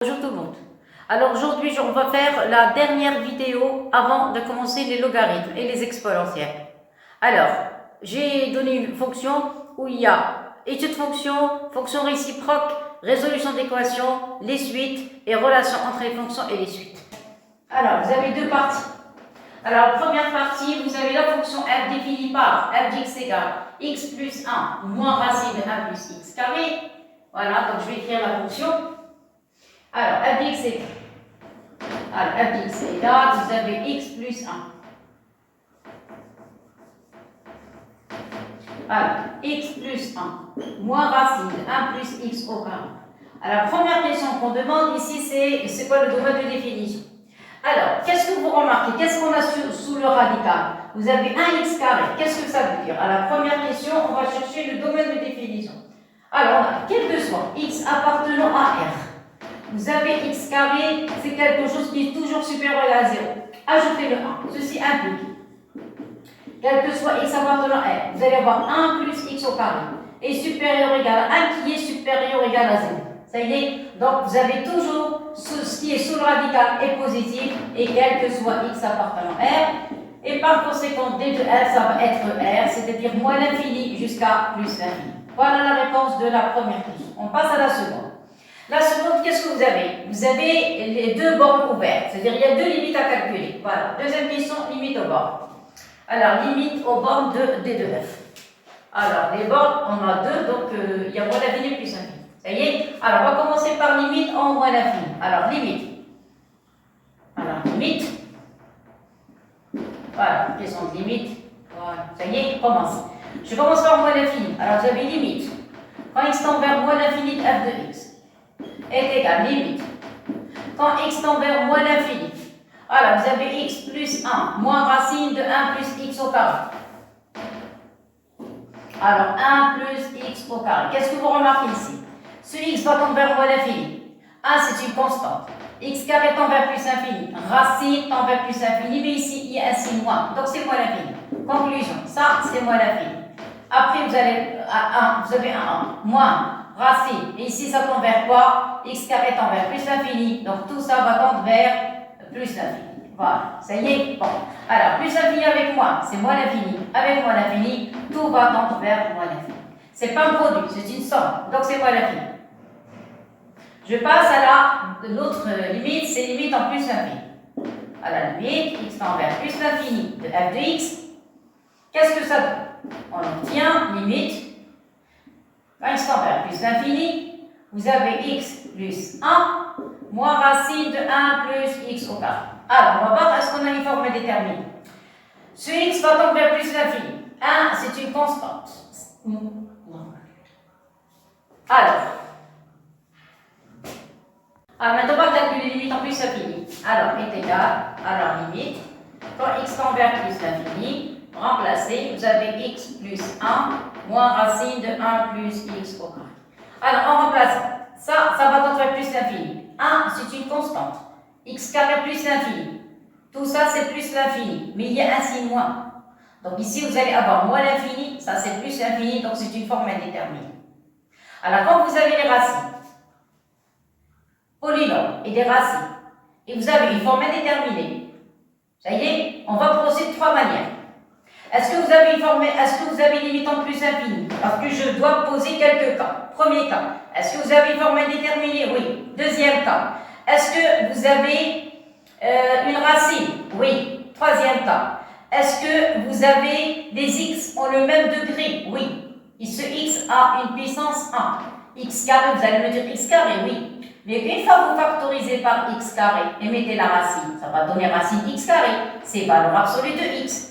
Bonjour tout le monde. Alors aujourd'hui, on va faire la dernière vidéo avant de commencer les logarithmes et les exponentiels. Alors, j'ai donné une fonction où il y a étude de fonction, fonction réciproque, résolution d'équations, les suites et relation entre les fonctions et les suites. Alors, vous avez deux parties. Alors, première partie, vous avez la fonction f définie par f de x égale x plus 1 moins racine de 1 plus x carré. Voilà, donc je vais écrire la fonction. Alors, f de x égale. Alors, f de x égale, vous avez x plus 1. Alors, x plus 1 moins racine de 1 plus x au carré. Alors, la première question qu'on demande ici, c'est quoi le domaine de définition? Alors, qu'est-ce que vous remarquez? Qu'est-ce qu'on a sous le radical? Vous avez 1x carré. Qu'est-ce que ça veut dire? À la première question, on va chercher le domaine de définition. Alors, quel que soit x appartenant à R, vous avez x carré, c'est quelque chose qui est toujours supérieur à 0. Ajoutez le 1. Ceci implique, quel que soit x appartenant à R, vous allez avoir 1 plus x au carré est supérieur ou égal à 1 qui est supérieur ou égal à 0. Ça y est, donc vous avez toujours ce qui est sous le radical est positif et quel que soit x appartenant à R. Et par conséquent, d de R, ça va être R, c'est-à-dire moins l'infini jusqu'à plus l'infini. Voilà la réponse de la première question. On passe à la seconde. La seconde, qu'est-ce que vous avez? Vous avez les deux bornes ouvertes, c'est-à-dire il y a deux limites à calculer. Voilà. Deuxième question, limite aux bornes. Alors, limite aux bornes de d de f. Alors, les bornes, on a deux, donc il y a moins l'infini plus l'infini. Ça y est? Alors, on va commencer par limite en moins l'infini. Alors, limite. Alors, limite. Voilà, question de limite. Voilà. Ça y est, on commence. Je commence par moins l'infini. Alors, vous avez limite. Quand x tend vers moins l'infini de f de x est égal, limite. Quand x tend vers moins l'infini. Alors, vous avez x plus 1 moins racine de 1 plus x au carré. Alors, 1 plus x au carré. Qu'est-ce que vous remarquez ici? Ce x va tendre vers moins l'infini. 1, c'est une constante. X carré tend vers plus infini. Racine tend vers plus infini. Mais ici, il y a un signe moins. Donc, c'est moins l'infini. Conclusion. Ça, c'est moins l'infini. Après, vous allez à 1. Vous avez un 1. Moins racine. Et ici, ça tend vers quoi? X carré tend vers plus l'infini. Donc, tout ça va tendre vers plus l'infini. Voilà. Ça y est? Bon. Alors, plus l'infini avec moins, c'est moins l'infini. Avec moins l'infini, tout va tendre vers moins l'infini. C'est pas un produit, c'est une somme. Donc, c'est moins l'infini. Je passe à l'autre limite, c'est limite en plus l'infini. À la limite, x tend vers plus l'infini de f de x. Qu'est-ce que ça donne? On obtient limite. Quand x tend vers plus l'infini, vous avez x plus 1 moins racine de 1 plus x au carré. Alors, on va voir est-ce qu'on a une forme indéterminée. Ce x va tendre vers plus l'infini. 1, c'est une constante. Alors, maintenant, on va calculer limite en plus l'infini. Alors, est égal, alors limite, quand x tend vers plus l'infini, remplacez, vous avez x plus 1 moins racine de 1 plus x au carré. Alors, en remplaçant, ça va tendre vers plus l'infini. 1, c'est une constante. X carré plus l'infini. Tout ça, c'est plus l'infini. Mais il y a un signe moins. Donc ici, vous allez avoir moins l'infini. Ça, c'est plus l'infini. Donc, c'est une forme indéterminée. Alors, quand vous avez les racines, polynômes et des racines, et vous avez une forme indéterminée, ça y est, on va procéder de trois manières. Est-ce que vous avez une forme, est-ce que vous avez une limite en plus infini? Parce que je dois poser quelques cas. Premier cas, est-ce que vous avez une forme indéterminée? Oui. Deuxième cas, est-ce que vous avez une racine? Oui. Troisième cas, est-ce que vous avez des x ont le même degré? Oui. Et ce x a une puissance 1. X carré, vous allez me dire x carré? Oui. Mais une fois que vous factorisez par x carré et mettez la racine, ça va donner racine x carré. C'est valeur absolue de x.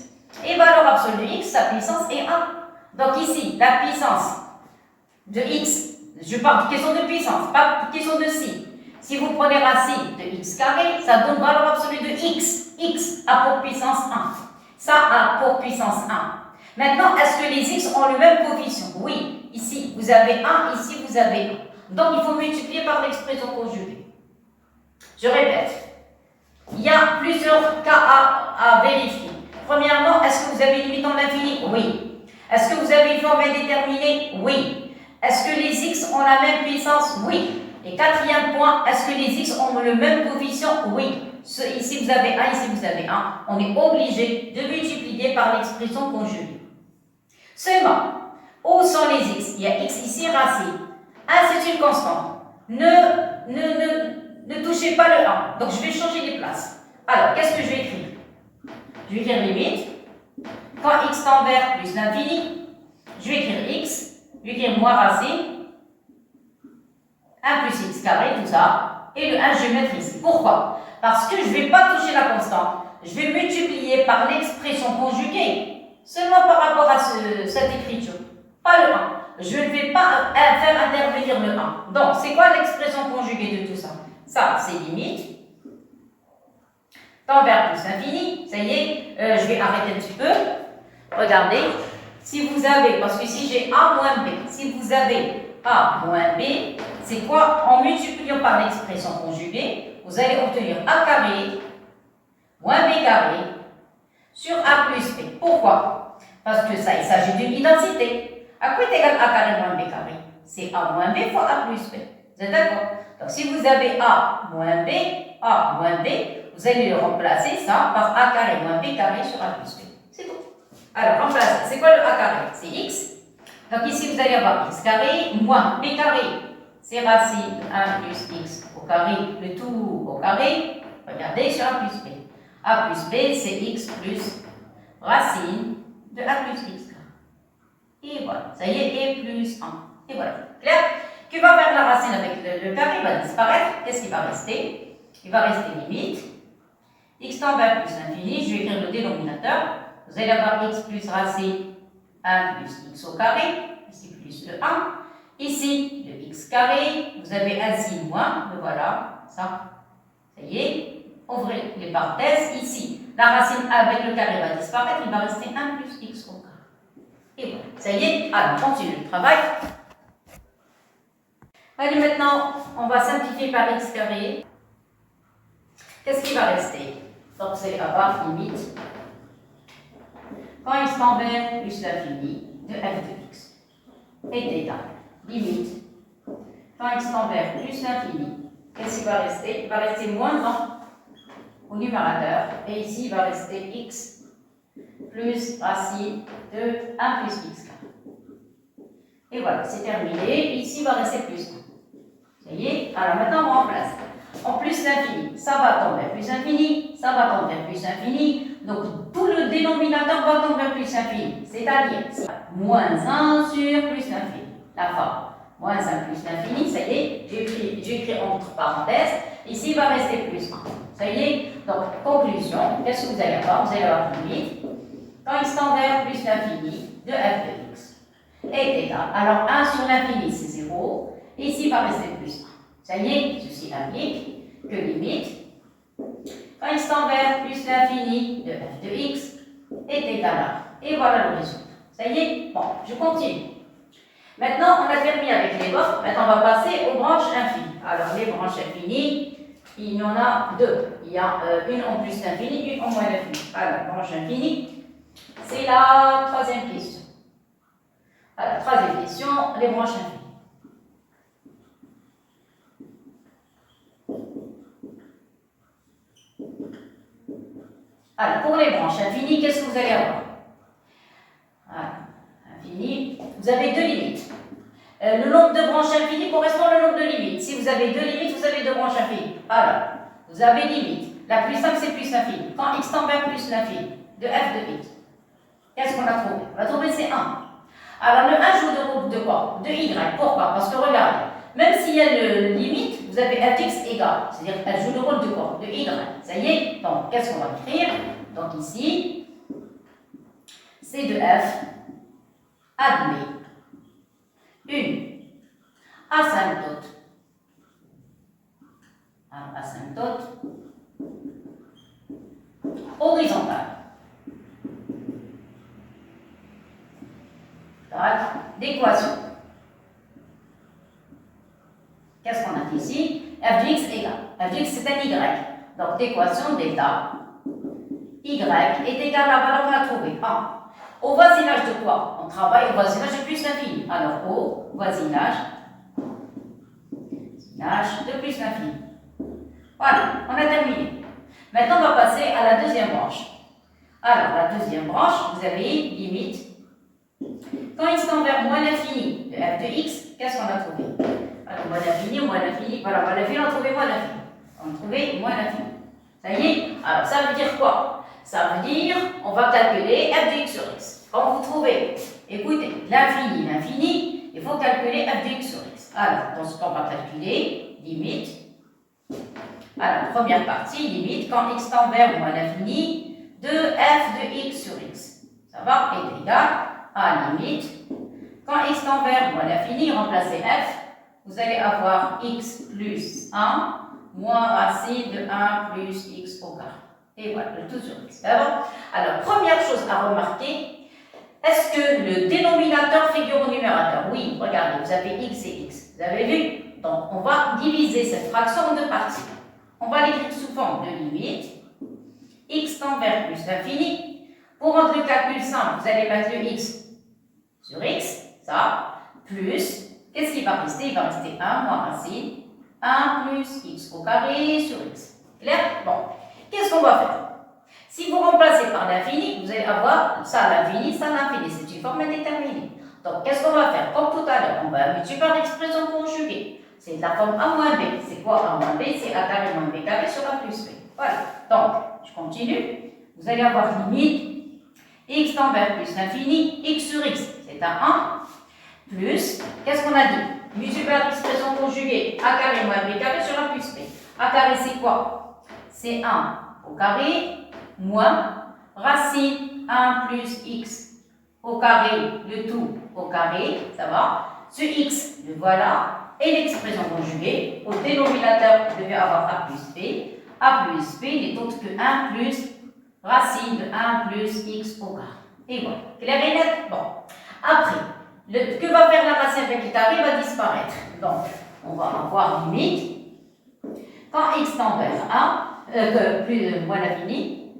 Et valeur absolue de x, sa puissance est 1. Donc ici, la puissance de x, je parle de question de puissance, pas de question de si. Si vous prenez racine de x carré, ça donne valeur absolue de x. X a pour puissance 1. Ça a pour puissance 1. Maintenant, est-ce que les x ont le même coefficient? Oui. Ici, vous avez 1, ici, vous avez 1. Donc, il faut multiplier par l'expression conjuguée. Je répète, il y a plusieurs cas à vérifier. Premièrement, est-ce que vous avez une limite en l'infini? Oui. Est-ce que vous avez une forme indéterminée? Oui. Est-ce que les x ont la même puissance? Oui. Et quatrième point, est-ce que les x ont le même coefficient? Oui. Ici vous avez 1, ici vous avez 1. On est obligé de multiplier par l'expression conjuguée. Seulement, où sont les x? Il y a x ici, racine. 1, c'est une constante. Ne touchez pas le 1. Donc, je vais changer les places. Alors, qu'est-ce que je vais écrire? Je vais écrire limite. Quand x tend vers plus l'infini, je vais écrire x. Je vais écrire moins racine. 1 plus x carré, tout ça. Et le 1, je vais mettre ici. Pourquoi? Parce que je ne vais pas toucher la constante. Je vais multiplier par l'expression conjuguée. Seulement par rapport à cette écriture. Pas le 1. Je ne vais pas faire intervenir le 1. Donc, c'est quoi l'expression conjuguée de tout ça? Ça, c'est limite. Tend vers plus l'infini. Ça y est, je vais arrêter un petit peu. Regardez. Si vous avez, parce que ici j'ai A moins B. Si vous avez A moins B, c'est quoi? En multipliant par l'expression conjuguée, vous allez obtenir A carré moins B carré sur A plus B. Pourquoi? Parce que ça, il s'agit d'une identité. À quoi est égal A carré moins B carré? C'est A moins B fois A plus B. Vous êtes d'accord? Donc si vous avez A moins B, vous allez le remplacer ça par A carré moins B carré sur A plus B. C'est tout. Alors, remplacez. C'est quoi le A carré? C'est x. Donc ici, vous allez avoir x carré moins B carré. C'est racine 1 plus x au carré, le tout au carré. Regardez sur A plus B. A plus B, c'est x plus racine de A plus x. Et voilà, ça y est, et plus 1. Et voilà, clair? Que va faire la racine avec le carré? Il va disparaître. Qu'est-ce qui va rester? Il va rester limite. X tend vers plus l'infini. Je vais écrire le dénominateur. Vous allez avoir x plus racine 1 plus x au carré. Ici plus le 1. Ici, le x carré. Vous avez ainsi moins. Le voilà, ça. Ça y est. Ouvrez les parenthèses. Ici, la racine avec le carré va disparaître. Il va rester 1 plus x au carré. Et voilà, ça y est, allez, on continue le travail. Allez, maintenant, on va simplifier par x carré. Qu'est-ce qui va rester? Donc, c'est avoir limite. Quand x tend vers plus l'infini de f de x est égal. Limite. Quand x tend vers plus l'infini, qu'est-ce qui va rester? Il va rester moins 1 au numérateur. Et ici, il va rester x plus racine de 1 plus x carré. Et voilà, c'est terminé. Ici, il va rester plus 1. Ça y est. Alors maintenant, on remplace. En plus l'infini, ça va tendre vers plus infini, ça va tendre vers plus infini. Donc, tout le dénominateur va tendre vers plus infini. C'est-à-dire, moins 1 sur plus l'infini. La forme. Moins 1 plus l'infini, ça y est. J'ai écrit entre parenthèses. Ici, il va rester plus 1. Ça y est. Donc, conclusion. Qu'est-ce que vous allez avoir? Vous allez avoir une limite. Quand x tend vers plus l'infini de f de x est égal. Alors 1 sur l'infini, c'est 0. Ici, il va rester plus 1. Ça y est, ceci implique que limite, quand x tend vers plus l'infini de f de x est égal à 1. Et voilà le résultat. Ça y est, bon, je continue. Maintenant, on a terminé avec les bords. Maintenant, on va passer aux branches infinies. Alors, les branches infinies, il y en a deux. Il y a une en plus d'infini, une en moins d'infini. Alors, branche infinie. C'est la troisième question. Alors, troisième question, les branches infinies. Alors, pour les branches infinies, qu'est-ce que vous allez avoir? Voilà, infini. Vous avez deux limites. Le nombre de branches infinies correspond au nombre de limites. Si vous avez deux limites, vous avez deux branches infinies. Alors, vous avez limite. La plus simple, c'est plus l'infini. Quand x tend vers plus l'infini de f de x. Qu'est-ce qu'on a trouvé? On va trouver c'est 1. Alors le 1 joue de groupe de quoi? De y. Pourquoi? Parce que regardez, même s'il y a le limite, vous avez fx égale. C'est-à-dire qu'elle joue le rôle de quoi? De y. Ça y est. Donc qu'est-ce qu'on va écrire? Donc ici, c'est de f admet une asymptote. Alors asymptote horizontale. D'équation. Qu'est-ce qu'on a ici? f de x égale. f de x c'est un y. Donc d'équation d'état y est égal à la valeur qu'on a trouvée. 1. Au voisinage de quoi? On travaille au voisinage de plus l'infini. Alors au voisinage voisinage de plus l'infini. Voilà, on a terminé. Maintenant, on va passer à la deuxième branche. Alors, la deuxième branche, vous avez limite. Quand x tend vers moins l'infini de f de x, qu'est-ce qu'on a trouvé? Alors, moins l'infini, voilà, moins l'infini, on a trouvé moins l'infini. On a trouvé moins l'infini. Ça y est? Alors, ça veut dire quoi? Ça veut dire, on va calculer f de x sur x. Quand vous trouvez, écoutez, l'infini, il faut calculer f de x sur x. Alors, dans ce cas, on va calculer limite. Alors, première partie, limite, quand x tend vers moins l'infini de f de x sur x. Ça va? Est égal à limite. Quand x tend vers moins l'infini, remplacez f. Vous allez avoir x plus 1 moins racine de 1 plus x au carré. Et voilà, le tout sur x. D'accord? Alors, première chose à remarquer, est-ce que le dénominateur figure au numérateur? Oui, regardez, vous avez x et x. Vous avez vu? Donc, on va diviser cette fraction en deux parties. On va l'écrire sous forme de limite. X tend vers plus l'infini. Pour rendre le calcul simple, vous allez mettre le x sur x, ça, plus, qu'est-ce qui va rester? Il va rester 1 moins racine, 1 plus x au carré sur x. Clair? Bon, qu'est-ce qu'on va faire? Si vous remplacez par l'infini, vous allez avoir ça à l'infini, ça à l'infini. C'est une forme indéterminée. Donc, qu'est-ce qu'on va faire? Comme tout à l'heure, on va multiplier par l'expression conjuguée. C'est la forme a moins b. C'est quoi a moins b? C'est a carré moins b carré sur a plus b. Voilà. Donc, je continue. Vous allez avoir limite x tend vers plus l'infini, x sur x, c'est un 1, plus, qu'est-ce qu'on a dit? Multiplié par l'expression conjuguée, a carré moins b carré sur a plus b. A carré, c'est quoi? C'est 1 au carré, moins, racine 1 plus x au carré, le tout au carré, ça va? Ce x, le voilà. Et l'expression conjuguée, au dénominateur, vous devez avoir a plus b. A plus b n'est autre que 1 plus racine de 1 plus x au carré. Et voilà. Clair et net? Bon. Après, que va faire la racine avec le carré va disparaître. Donc, on va avoir limite. Quand x tend vers 1, moins l'infini,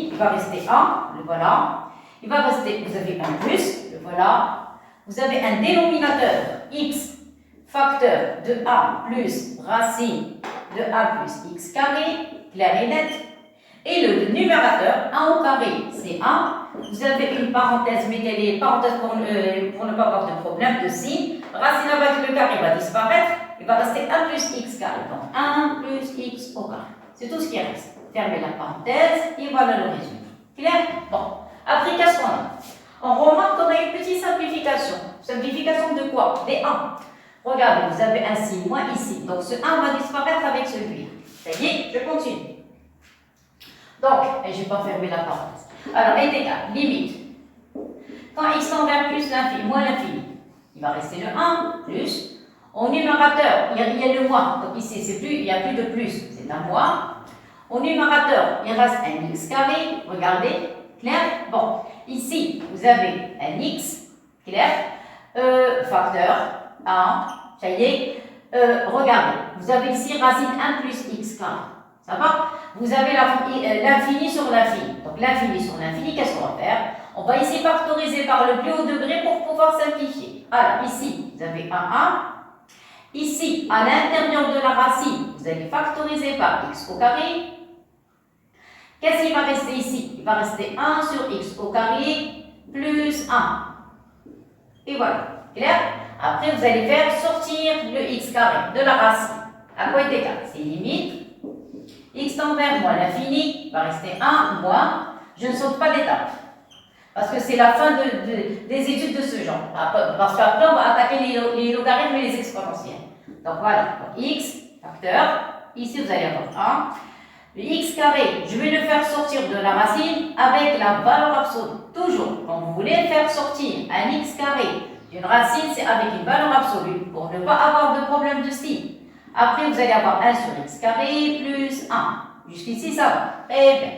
il va rester 1, le voilà. Il va rester, vous avez 1 plus, le voilà. Vous avez un dénominateur x facteur de 1 plus racine de 1 plus x carré, clair et net. Et le numérateur, 1 au carré, c'est 1. Vous avez une parenthèse, mettez les parenthèses pour ne pas avoir de problème de signe. Racine avec le carré va disparaître. Il va rester 1 plus x carré. Donc 1 plus x au carré. C'est tout ce qui reste. Fermez la parenthèse et voilà le résultat. Clair? Bon. Après, qu'est-ce qu'on a? On remarque qu'on a une petite simplification. Simplification de quoi? Des 1. Regardez, vous avez un signe moins ici. Donc ce 1 va disparaître avec celui-là. Ça y est, je continue. Donc, et je n'ai pas fermé la parenthèse. Alors, est égal, limite. Quand x tend vers plus l'infini, moins l'infini, il va rester le 1, plus. Au numérateur, il y a le moins. Donc ici, il n'y a plus de plus, c'est un moins. Au numérateur, il reste un x carré. Regardez, clair? Bon, ici, vous avez un x, clair? Facteur 1, ça y est. Regardez, vous avez ici racine 1 plus x carré. Ça va? Vous avez l'infini sur l'infini. Donc l'infini sur l'infini, qu'est-ce qu'on va faire? On va ici factoriser par le plus haut degré pour pouvoir simplifier. Alors ici, vous avez un 1. Ici, à l'intérieur de la racine, vous allez factoriser par x au carré. Qu'est-ce qui va rester ici? Il va rester 1 sur x au carré plus 1. Et voilà. Clair? Après, vous allez faire sortir le x carré de la racine. À quoi est égal? C'est limite. X tend vers moins l'infini, va rester 1 moins. Je ne saute pas d'étape. Parce que c'est la fin des études de ce genre. Parce qu'après, on va attaquer les logarithmes et les exponentiels. Donc voilà. Donc, x, facteur. Ici, vous allez avoir 1. Le x carré, je vais le faire sortir de la racine avec la valeur absolue. Toujours, quand vous voulez faire sortir un x carré d'une racine, c'est avec une valeur absolue pour ne pas avoir de problème de signe. Après, vous allez avoir 1 sur x carré plus 1. Jusqu'ici, ça va. Très bien.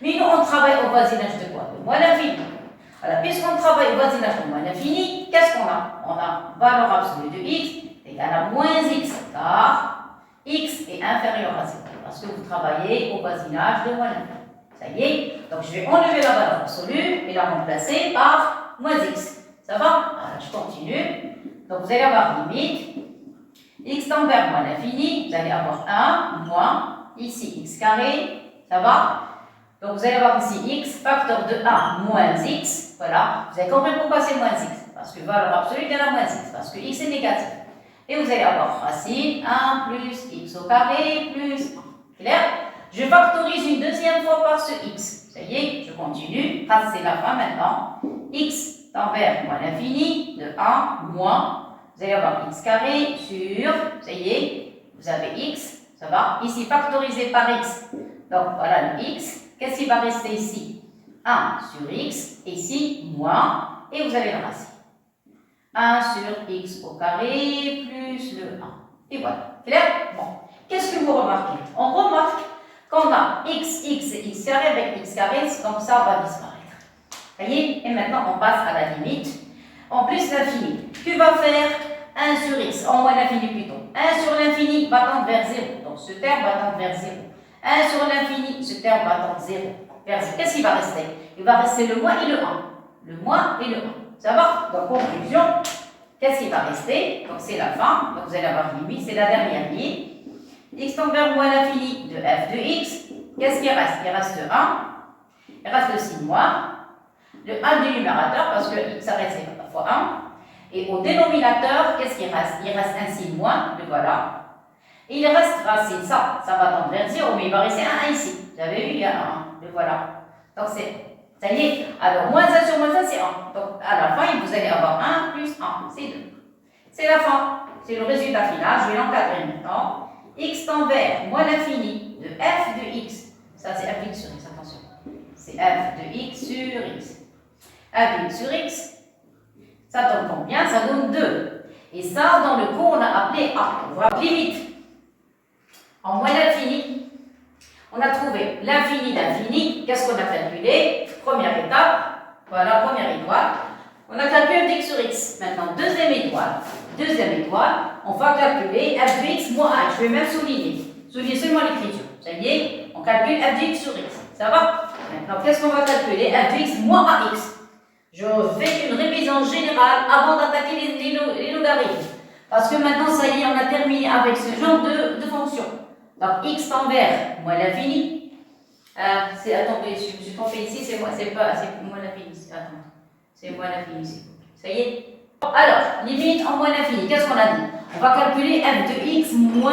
Mais nous, on travaille au voisinage de quoi? De moins l'infini. Alors, puisqu'on travaille au voisinage de moins l'infini, qu'est-ce qu'on a? On a valeur absolue de x égale à moins x, car x est inférieur à 0. Parce que vous travaillez au voisinage de moins l'infini. Ça y est. Donc, je vais enlever la valeur absolue et la remplacer par moins x. Ça va? Alors, je continue. Donc, vous allez avoir limite. X tend vers moins l'infini, vous allez avoir 1 moins, ici x carré, ça va? Donc vous allez avoir ici x, facteur de 1 moins x, voilà. Vous avez compris pourquoi c'est moins x? Parce que valeur absolue égale à moins x, parce que x est négatif. Et vous allez avoir racine 1 plus x au carré plus 1. Clair? Je factorise une deuxième fois par ce x. Ça y est, je continue. C'est la fin maintenant. X tend vers moins l'infini de 1 moins. Vous allez avoir x carré sur, ça y est, vous avez x, ça va? Ici, factorisé par x. Donc voilà le x. Qu'est-ce qui va rester ici? 1 sur x, ici, moins, et vous avez la racine. 1 sur x au carré plus le 1. Et voilà. Clair? Bon. Qu'est-ce que vous remarquez? On remarque qu'on a x et x carré avec x carré, donc ça va disparaître. Voyez? Et maintenant, on passe à la limite. En plus l'infini. Tu vas faire 1 sur x, en moins l'infini plutôt. 1 sur l'infini va tendre vers 0. Donc ce terme va tendre vers 0. 1 sur l'infini, ce terme va tendre 0. Vers 0. Qu'est-ce qui va rester? Il va rester le moins et le 1. Le moins et le 1. Ça va? Donc conclusion, qu'est-ce qui va rester? Donc c'est la fin. Donc vous allez avoir limite, c'est la dernière ligne. X tend vers moins l'infini de f de x. Qu'est-ce qui reste? Il reste 1. Il reste le signe moins. Le 1 du numérateur, parce que x arrête c'est fois 1. Et au dénominateur, qu'est-ce qui reste? Il reste un signe moins, le voilà. Et il reste racine, ça va tendre vers 0, mais il va rester un 1 ici. Vous avez vu, il y a un 1, le voilà. Donc c'est, ça y est. Alors, moins 1 sur moins 1, c'est 1. Donc, à la fin, vous allez avoir 1 plus 1, c'est 2. C'est la fin. C'est le résultat final. Je vais l'encadrer maintenant. X tend vers moins l'infini de f de x. Ça, c'est f de x sur x, attention. C'est f de x sur x. f de x sur x. Ça donne combien? Ça donne 2. Et ça, dans le cours, on a appelé A. On va appeler limite. En moins l'infini, on a trouvé l'infini d'infini. Qu'est-ce qu'on a calculé? Première étape, voilà, première étoile. On a calculé f de x sur x. Maintenant, deuxième étoile. Deuxième étoile, on va calculer f de x moins 1. Je vais même souligner. Souligner seulement l'écriture. Ça y est, on calcule f de x sur x. Ça va? Maintenant, qu'est-ce qu'on va calculer? F de x moins ax. Je fais une révision générale avant d'attaquer les logarithmes. Parce que maintenant, ça y est, on a terminé avec ce genre de fonction. Donc, x tend vers moins l'infini. Attendez, je me suis trompé ici, c'est moins l'infini. Attends, c'est moins l'infini ici. Ça y est? Alors, limite en moins l'infini, qu'est-ce qu'on a dit? On va calculer f de x moins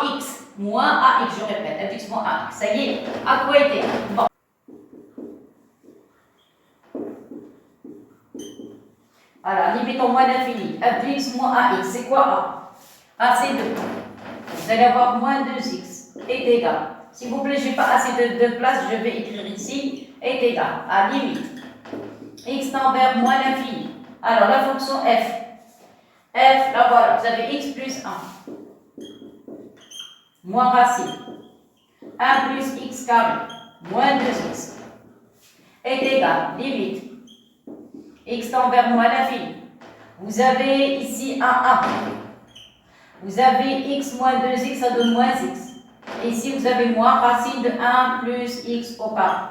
ax. Moins ax, je répète, f de x moins ax. Ça y est, à quoi était? Bon. Voilà, limite en moins l'infini. f de x moins ax, c'est quoi a? A, c'est 2. Vous allez avoir moins 2x est égal. S'il vous plaît, je n'ai pas assez de place, je vais écrire ici, est égal à limite. X tend vers moins l'infini. Alors, la fonction f. F, là voilà, vous avez x plus 1. Moins racine. 1 plus x carré. Moins 2x. Est égal, limite. X tend vers moins l'infini. Vous avez ici un 1. Vous avez x moins 2x, ça donne moins x. Et ici, vous avez moins racine de 1 plus x au carré.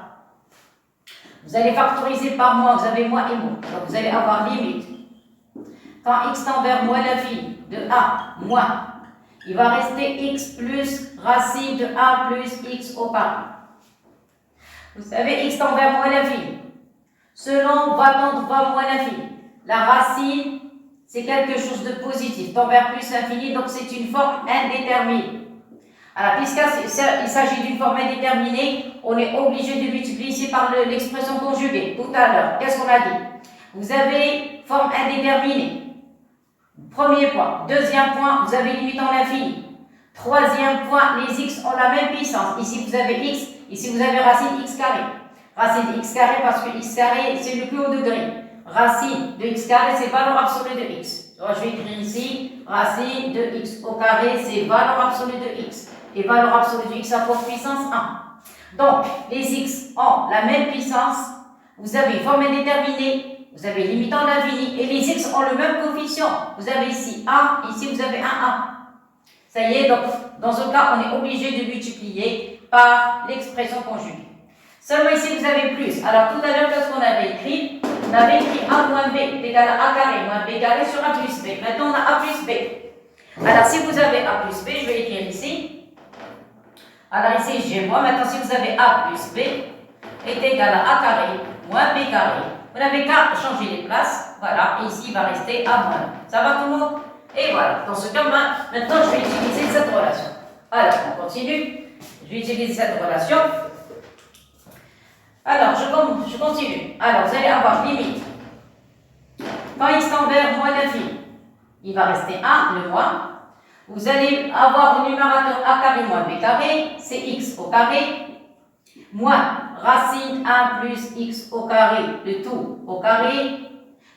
Vous allez factoriser par moins, vous avez moins et moins. Donc, vous allez avoir limite. Quand x tend vers moins l'infini, de 1, moins, il va rester x plus racine de 1 plus x au carré. Vous savez, x tend vers moins l'infini. Selon va tendre vers moins l'infini. La racine, c'est quelque chose de positif. Tend vers plus l'infini, donc c'est une forme indéterminée. Alors, puisqu'il s'agit d'une forme indéterminée, on est obligé de multiplier ici par l'expression conjuguée. Tout à l'heure, qu'est-ce qu'on a dit? Vous avez forme indéterminée. Premier point. Deuxième point, vous avez limite en l'infini. Troisième point, les x ont la même puissance. Ici, vous avez x. Ici, vous avez racine x carré. Racine de x carré parce que x carré, c'est le plus haut degré. Racine de x carré, c'est valeur absolue de x. Donc, je vais écrire ici, racine de x au carré, c'est valeur absolue de x. Et valeur absolue de x a pour puissance 1. Donc, les x ont la même puissance. Vous avez forme indéterminée. Vous avez limite en l'infini et les x ont le même coefficient. Vous avez ici 1, ici vous avez un 1. Ça y est, donc dans ce cas, on est obligé de multiplier par l'expression conjuguée. Seulement ici, vous avez plus. Alors tout à l'heure, qu'est-ce qu'on avait écrit? On avait écrit a moins b est égal à a carré moins b carré sur a plus b. Maintenant, on a a plus b. Alors, si vous avez a plus b, je vais écrire ici. Alors, ici, j'ai moins. Maintenant, si vous avez a plus b est égal à a carré moins b carré. Vous n'avez qu'à changer les places. Voilà. Et ici, il va rester a moins. Ça va tout le monde? Et voilà. Dans ce cas, maintenant, je vais utiliser cette relation. Alors, on continue. Je vais utiliser cette relation. Alors, je continue. Alors, vous allez avoir limite. Quand x tend vers moins l'infini, il va rester 1, le moins. Vous allez avoir le numérateur a carré moins b carré, c'est x au carré, moins racine 1 plus x au carré, le tout au carré,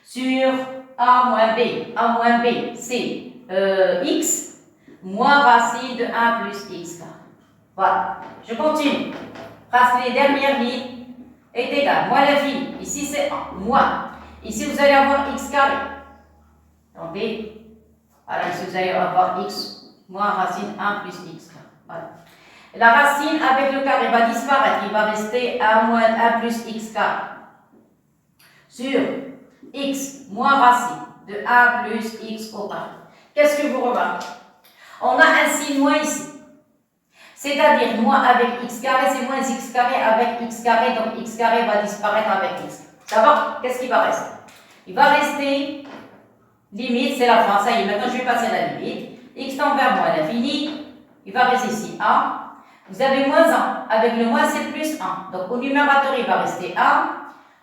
sur a moins b. A moins b, c'est x, moins racine de 1 plus x carré. Voilà, je continue. Les dernières lignes est égale, moins l'infini. Ici, c'est 1, moins. Ici, vous allez avoir x carré. Attendez. Voilà, ici, vous allez avoir x moins racine 1 plus x carré. Voilà. La racine avec le carré va disparaître. Il va rester a moins 1 plus x carré. Sur x moins racine de 1 plus x au carré. Qu'est-ce que vous remarquez? On a un signe moins ici. C'est-à-dire, moins avec x carré, c'est moins x carré avec x carré. Donc, x carré va disparaître avec x. Ça va? Qu'est-ce qui va rester? Il va rester, limite, c'est la fin, ça y est, maintenant je vais passer à la limite. X tend vers moins l'infini, il va rester ici 1. Vous avez moins 1, avec le moins c'est plus 1. Donc au numérateur, il va rester 1.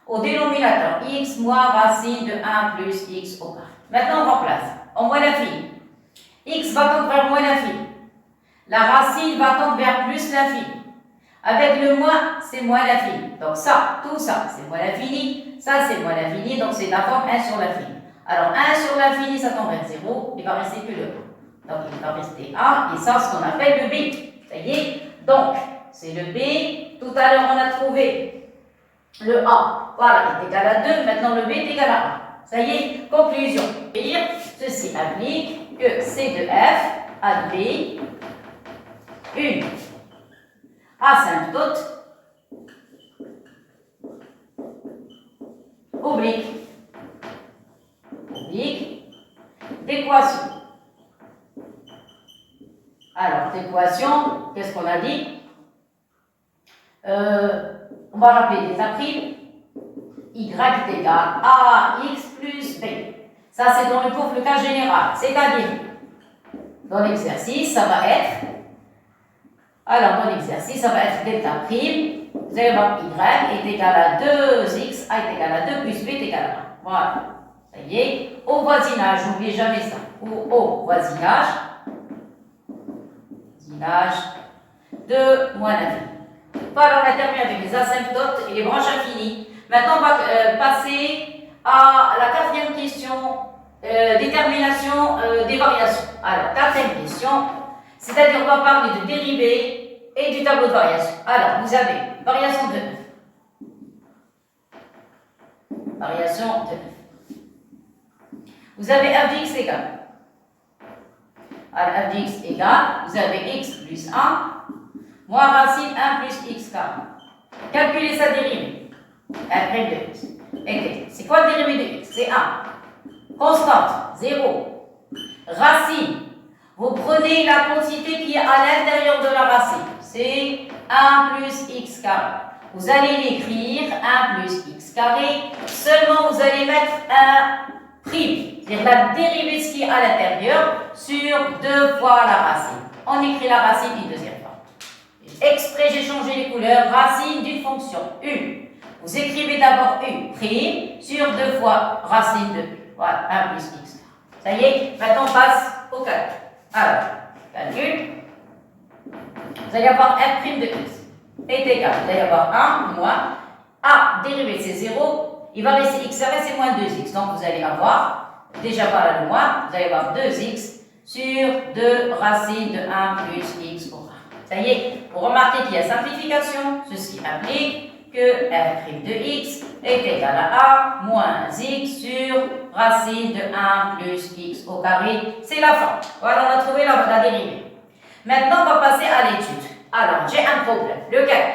Au dénominateur, x moins racine de 1 plus x au carré. Maintenant on remplace, en moins l'infini. X va tendre vers moins l'infini. La racine va tendre vers plus l'infini. Avec le moins, c'est moins l'infini. Donc ça, tout ça, c'est moins l'infini. Ça, c'est moins l'infini. Donc c'est la forme 1 sur l'infini. Alors 1 sur l'infini, ça tend vers 0. Il va rester que le 1. Donc il va rester 1. Et ça, ce qu'on appelle le b. Ça y est. Donc, c'est le b. Tout à l'heure, on a trouvé le a. Voilà, est égal à 2. Maintenant, le b est égal à 1. Ça y est. Conclusion. Ceci implique que c de f a de b une asymptote oblique d'équation. Alors, d'équation, qu'est-ce qu'on a dit? On va rappeler des apprises. Y est égal à x plus b. Ça, c'est dans le cours, le cas général. C'est-à-dire, dans l'exercice, ça va être. Alors, dans l'exercice, ça va être delta prime. Vous allez voir y est égal à 2x, a est égal à 2 plus b est égal à 1. Voilà. Ça y est. Au voisinage, n'oubliez jamais ça. Au voisinage de moins l'infini. Voilà, on a terminé avec les asymptotes et les branches infinies. Maintenant, on va passer à la quatrième question, détermination des variations. Alors, quatrième question, c'est-à-dire on va parler de dérivée et du tableau de variation. Alors, vous avez variation de f. Variation de f. Vous avez f de x égale. Alors, f de x égale, vous avez x plus 1, moins racine 1 plus x carré. Calculez sa dérivée. f' de x. C'est quoi le dérivé de x? C'est 1. Constante, 0. Racine. Vous prenez la quantité qui est à l'intérieur de la racine. C'est 1 plus x carré. Vous allez l'écrire 1 plus x carré. Seulement, vous allez mettre un prime. C'est-à-dire la dérivée de ce qui est à l'intérieur sur 2 fois la racine. On écrit la racine une deuxième fois. Exprès, j'ai changé les couleurs. Racine d'une fonction u. Vous écrivez d'abord u prime sur 2 fois racine de u. Voilà, 1 plus x. Ça y est, maintenant on passe au calcul. Alors, calcul. Vous allez avoir f' de x est égal. Vous allez avoir 1 moins a dérivé c'est 0. Il va rester x carré, c'est moins 2x. Donc vous allez avoir, déjà par là le moins, vous allez avoir 2x sur 2 racines de 1 plus x au carré. Ça y est, vous remarquez qu'il y a simplification. Ceci implique que f' de x est égal à a moins x sur racine de 1 plus x au carré. C'est la fin. Voilà, on a trouvé la dérivée. Maintenant, on va passer à l'étude. Alors, j'ai un problème. Lequel?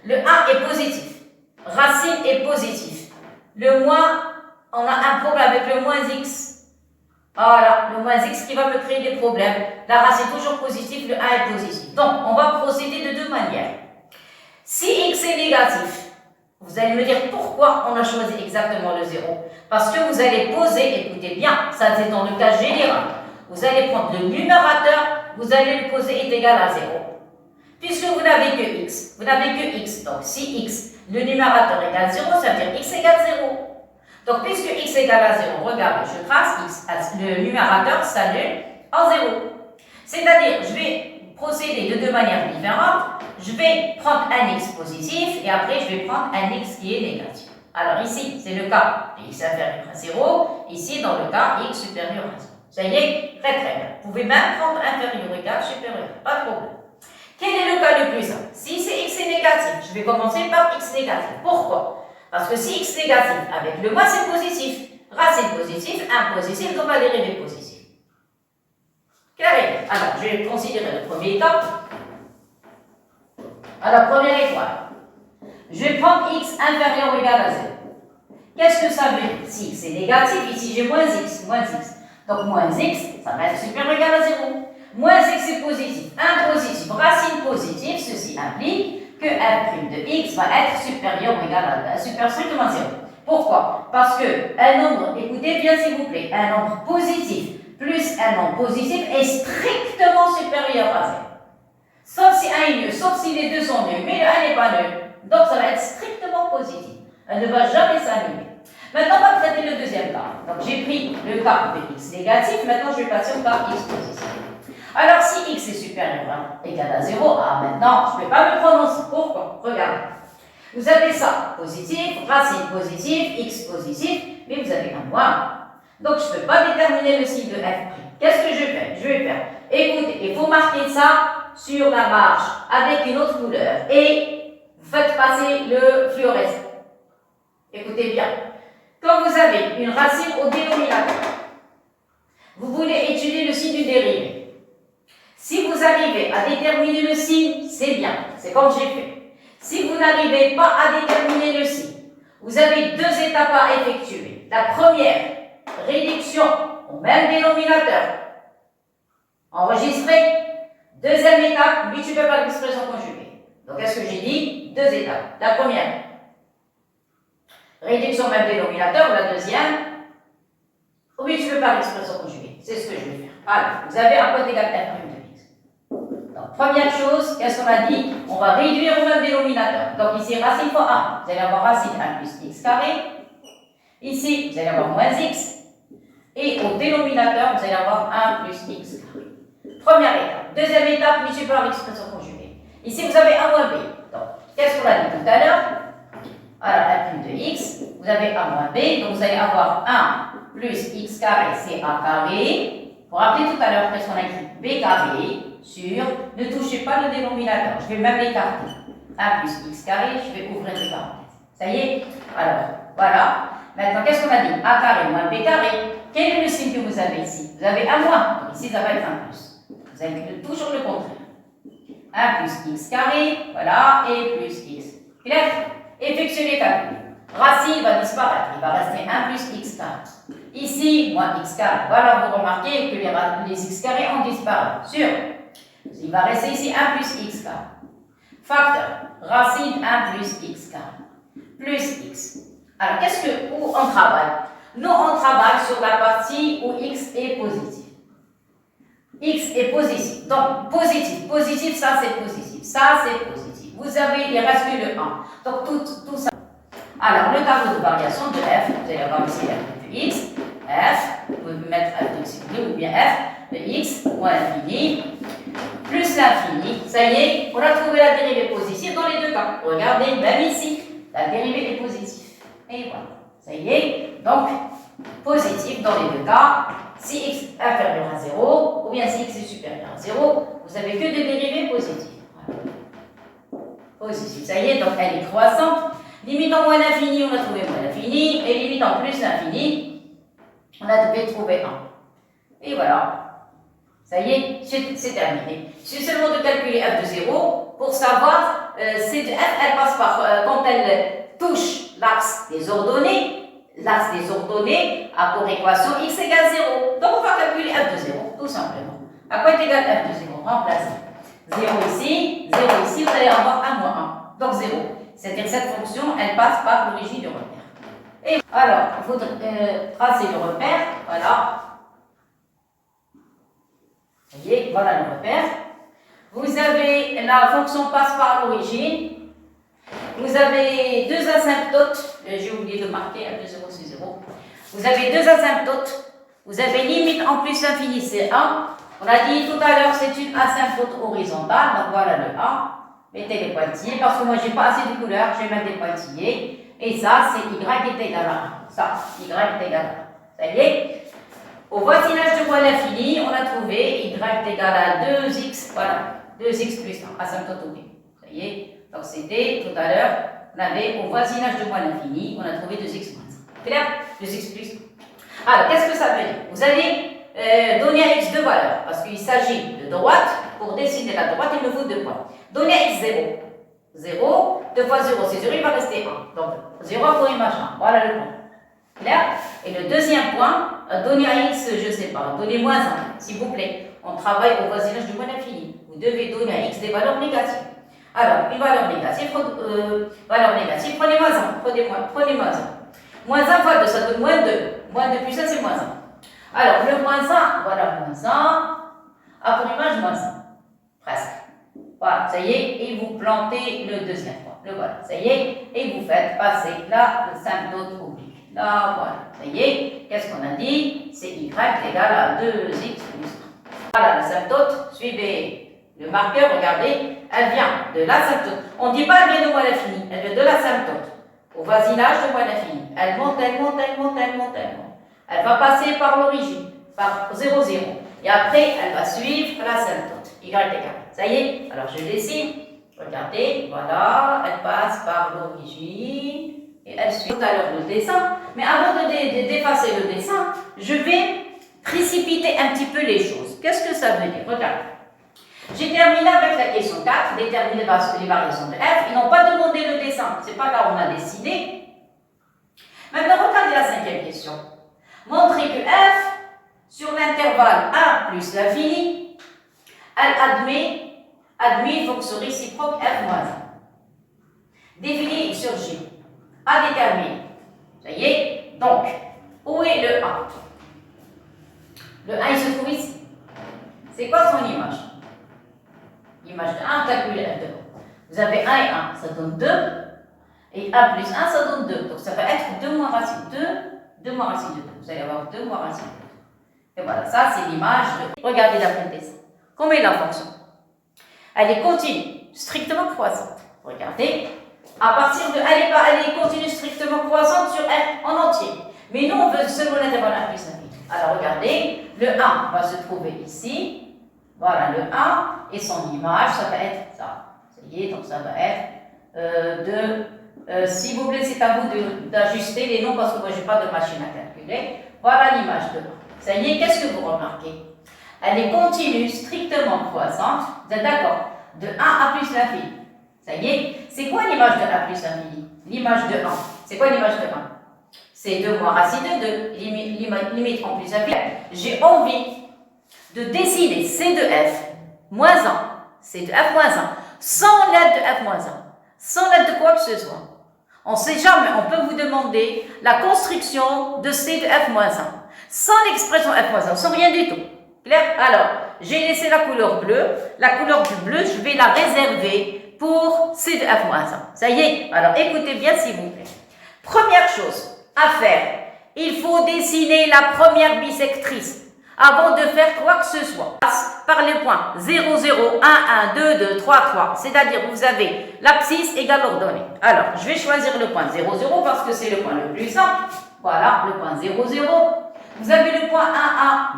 Le 1 est positif. Racine est positif. Le moins, on a un problème avec le moins x. Voilà, le moins x qui va me créer des problèmes. La racine est toujours positive, le 1 est positif. Donc, on va procéder de deux manières. Si x est négatif, vous allez me dire pourquoi on a choisi exactement le 0. Parce que vous allez poser, écoutez bien, ça c'est dans le cas général. Vous allez prendre le numérateur, vous allez le poser est égal à 0. Puisque vous n'avez que x, donc si x, le numérateur égale 0, ça veut dire x égale 0. Donc, puisque x égale à 0, regardez, je trace x, le numérateur s'annule en 0. C'est-à-dire, je vais procéder de deux manières différentes. Je vais prendre un x positif et après, je vais prendre un x qui est négatif. Alors, ici, c'est le cas de x inférieur à 0. Ici, dans le cas x supérieur à 0. Ça y est, très très bien. Vous pouvez même prendre inférieur égal, supérieur, pas de problème. Quel est le cas le plus simple? Si c'est x est négatif, je vais commencer par x négatif. Pourquoi? Parce que si x négatif avec le moins c'est positif, racine positive, 1 positif, donc la dérivée positive. Carré. Alors, je vais considérer le premier cas. Alors, première étoile. Je vais prendre x inférieur ou égal à 0. Qu'est-ce que ça veut dire? Si x est négatif, ici j'ai moins x. Donc, moins x, ça va être supérieur ou égal à 0. Moins x est positif. 1 positif, racine positive, ceci implique que f' de x va être supérieur ou égal à strictement 0. Pourquoi? Parce que un nombre, écoutez bien s'il vous plaît, un nombre positif plus un nombre positif est strictement supérieur à 0. Sauf si 1 est nul, sauf si les deux sont nuls, mais le 1 n'est pas nul. Donc ça va être strictement positif. Elle ne va jamais s'annuler. Maintenant, on va traiter le deuxième cas. Donc j'ai pris le cas de x négatif, maintenant je vais passer au cas x positif. Alors, si x est supérieur à égal à 0, maintenant, je ne vais pas me prononcer. Pourquoi? Regardez. Vous avez ça, positif, racine positive, x positif, mais vous avez un moins. Donc, je ne peux pas déterminer le signe de f'. Qu'est-ce que je fais? Je vais faire. Écoutez, il faut marquer ça sur la marge avec une autre couleur. Et faites passer le fluorescent. Écoutez bien. Quand vous avez une racine au dénominateur, vous voulez étudier le signe du dérivé. Si vous arrivez à déterminer le signe, c'est bien, c'est comme j'ai fait. Si vous n'arrivez pas à déterminer le signe, vous avez deux étapes à effectuer. La première, réduction au même dénominateur. Enregistrer. Deuxième étape, multiplier par l'expression conjuguée. Donc, qu'est-ce que j'ai dit? Deux étapes. La première, réduction au même dénominateur. La deuxième, multiplier par l'expression conjuguée. C'est ce que je vais faire. Alors, vous avez un point égal f'. Donc, première chose, qu'est-ce qu'on a dit? On va réduire au même dénominateur. Donc, ici, racine fois 1, vous allez avoir racine 1 plus x carré. Ici, vous allez avoir moins x. Et au dénominateur, vous allez avoir 1 plus x carré. Première étape. Deuxième étape, multiplié par l'expression conjuguée. Ici, vous avez a moins b. Donc, qu'est-ce qu'on a dit tout à l'heure? Alors, a plus de x, vous avez a moins b. Donc, vous allez avoir 1 plus x carré, c'est a carré. Vous vous rappelez tout à l'heure, qu'est-ce qu'on a écrit? B carré sur, ne touchez pas le dénominateur, je vais même l'écarter. 1 plus x carré, je vais ouvrir les parenthèses. Ça y est? Alors, voilà. Maintenant, qu'est-ce qu'on a dit? A carré moins b carré. Quel est le signe que vous avez ici? Vous avez un moins, donc ici ça va être un plus. Vous avez toujours le contraire. 1 plus x carré, voilà, et plus x. Clair? Effectuez les calculs. Racine va disparaître, il va rester 1 plus x carré. Ici, moins x carré. Voilà, vous remarquez que les x carrés ont disparu. Sûr. Il va rester ici 1 plus x carré. Facteur, racine 1 plus x carré. Plus x. Alors, où on travaille? Nous, on travaille sur la partie où x est positif. X est positif. Donc, positif, ça c'est positif. Ça c'est positif. Vous avez, il reste que le 1. Donc, tout ça. Alors, le tableau de variation de f, vous allez avoir ici f de x, f, vous pouvez mettre f de x ou bien f de x moins l'infini, plus l'infini. Ça y est, on a trouvé la dérivée positive dans les deux cas. Regardez, même ici, la dérivée est positive. Et voilà, ça y est. Donc, positif dans les deux cas. Si x est inférieur à 0, ou bien si x est supérieur à 0, vous avez que des dérivées positives. Voilà. Positif, ça y est, donc elle est croissante. Limite en moins l'infini, on a trouvé moins l'infini. Et limite en plus l'infini, on a trouvé 1. Et voilà. Ça y est, c'est terminé. Il suffit seulement de calculer f de 0 pour savoir, f, elle passe par, quand elle touche l'axe des ordonnées, l'axe des ordonnées a pour équation x égale 0. Donc on va calculer f de 0, tout simplement. À quoi est égal f de 0? Remplacer. 0 ici, 0 ici, vous allez avoir 1 moins 1. Donc 0. C'est-à-dire que cette fonction, elle passe par l'origine du repère. Et alors, il faut tracer le repère. Voilà. Vous voyez, voilà le repère. Vous avez, la fonction passe par l'origine. Vous avez deux asymptotes. J'ai oublié de marquer f de 0, c'est 0. Vous avez deux asymptotes. Vous avez limite en plus infini, c'est 1. On a dit tout à l'heure, c'est une asymptote horizontale. Donc voilà le 1. Mettez les pointillés. Parce que moi, j'ai pas assez de couleurs, je vais mettre des pointillés. Et ça, c'est y est égal à 1. Ça, y est égal à 1. Ça y est. Au voisinage de moins l'infini, on a trouvé y est égal à 2x. Voilà. 2x plus 1. Asymptote OP. Ça y est. Donc c'était tout à l'heure, on avait au voisinage de moins l'infini, on a trouvé 2x moins 1. Clair? 2x plus 1. Alors, qu'est-ce que ça veut dire? Vous allez donner à x deux valeurs, parce qu'il s'agit de droite. Pour dessiner la droite, il me faut 2 points. Donner à x 0. 0, 2 fois 0, c'est 0, il va rester 1. Donc, 0 pour image 1. Voilà le point. Clair? Et le deuxième point, donner à x, je ne sais pas, donner moins 1, s'il vous plaît. On travaille au voisinage du moins l'infini. Vous devez donner à x des valeurs négatives. Alors, une valeur négative, prenez moins 1, prenez moins 1. Moins 1 fois 2, ça donne moins 2. Moins 2 plus 1, c'est moins 1. Alors, le moins 1, voilà, moins 1. A pour image, moins 1. Presque. Voilà, ça y est, et vous plantez le deuxième point. Le voilà, ça y est, et vous faites passer là le symptôme oblique. Là, voilà, ça y est, qu'est-ce qu'on a dit? C'est y égale à 2x plus 1. Voilà, le symptôme, suivez le marqueur, regardez, elle vient de l'asymptote. On ne dit pas elle vient de moins l'infini, elle vient de l'asymptote. Au voisinage de moins l'infini. Elle monte, elle monte, elle monte, elle monte, elle monte. Elle va passer par l'origine, par 0, 0. Et après, elle va suivre l'asymptote. Y égale. Ça y est, alors je dessine. Regardez, voilà, elle passe par l'origine. Et elle suit tout à l'heure le dessin. Mais avant d'effacer le dessin, je vais précipiter un petit peu les choses. Qu'est-ce que ça veut dire? Regardez. J'ai terminé avec la question 4, déterminer les variations de f. Ils n'ont pas demandé le dessin. C'est pas là où on a décidé. Maintenant, regardez la cinquième question. Montrez que f, sur l'intervalle 1 plus l'infini, elle admet fonction réciproque f moins 1. Définir sur G. À déterminer. Ça y est. Donc, où est le 1? Le 1, il se trouve ici. C'est quoi son image? L'image de 1, calculez f de 1. Vous avez 1 et 1, ça donne 2. Et 1 plus 1, ça donne 2. Donc ça va être 2 moins racine 2, 2 moins racine de 2. Vous allez avoir 2 moins racine de 2. Et voilà, ça c'est l'image de... Regardez la dessin. Comment est la fonction? Elle est continue, strictement croissante. Regardez. À partir de... Elle est continue, strictement croissante sur f en entier. Mais nous, on veut seulement l'intervalle 1 plus 1. Alors regardez, le 1 va se trouver ici. Voilà le 1 et son image, ça va être ça. Ça y est, donc ça va être s'il vous plaît, c'est à vous d'ajuster les noms parce que moi je n'ai pas de machine à calculer. Voilà l'image de 1. Ça y est, qu'est-ce que vous remarquez? Elle est continue, strictement croissante. Vous êtes d'accord? De 1 à plus l'infini. Ça y est, c'est quoi l'image de 1 plus l'infini? L'image de 1. C'est quoi l'image de 1? C'est 2 moins racine de 2. Limite en plus l'infini. J'ai envie de dessiner C de f moins 1, C de f moins 1, sans l'aide de f moins 1, sans l'aide de quoi que ce soit. On ne sait jamais, on peut vous demander la construction de C de f moins 1, sans l'expression f moins 1, sans rien du tout. Clair? Alors, j'ai laissé la couleur bleue. La couleur du bleu, je vais la réserver pour C de f moins 1. Ça y est? Alors, écoutez bien s'il vous plaît. Première chose à faire, il faut dessiner la première bisectrice. Avant de faire quoi que ce soit, par les points 0, 0, 1, 1, 2, 2, 3, 3. C'est-à-dire vous avez l'abscisse égale ordonnée. Alors, je vais choisir le point 0, 0 parce que c'est le point le plus simple. Voilà, le point 0, 0. Vous avez le point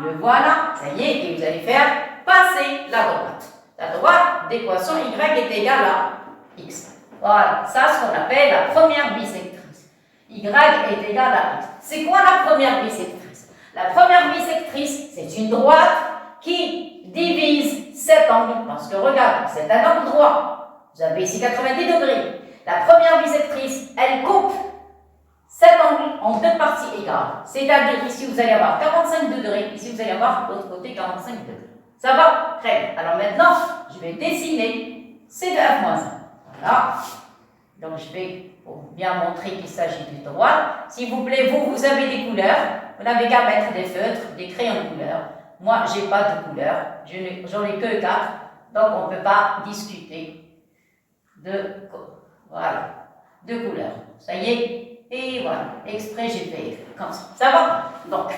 1, 1, le voilà. Ça y est, et vous allez faire passer la droite. La droite d'équation y est égale à x. Voilà, ça c'est ce qu'on appelle la première bisectrice. Y est égal à x. C'est quoi la première bisectrice? La première bisectrice, c'est une droite qui divise cet angle. Parce que regarde, c'est un angle droit. Vous avez ici 90 degrés. La première bisectrice, elle coupe cet angle en deux parties égales. C'est-à-dire ici vous allez avoir 45 degrés, ici vous allez avoir de l'autre côté 45 degrés. Ça va? Très bien. Alors maintenant, je vais dessiner C de F moins 1. Voilà. Donc je vais, pour bien montrer qu'il s'agit du droit, s'il vous plaît, vous avez des couleurs. Vous n'avez qu'à mettre des feutres, des crayons de couleur. Moi, je n'ai pas de couleur. J'en ai que 4. Donc on ne peut pas discuter de couleurs. Ça y est? Et voilà, exprès j'ai fait comme ça. Ça va? Donc,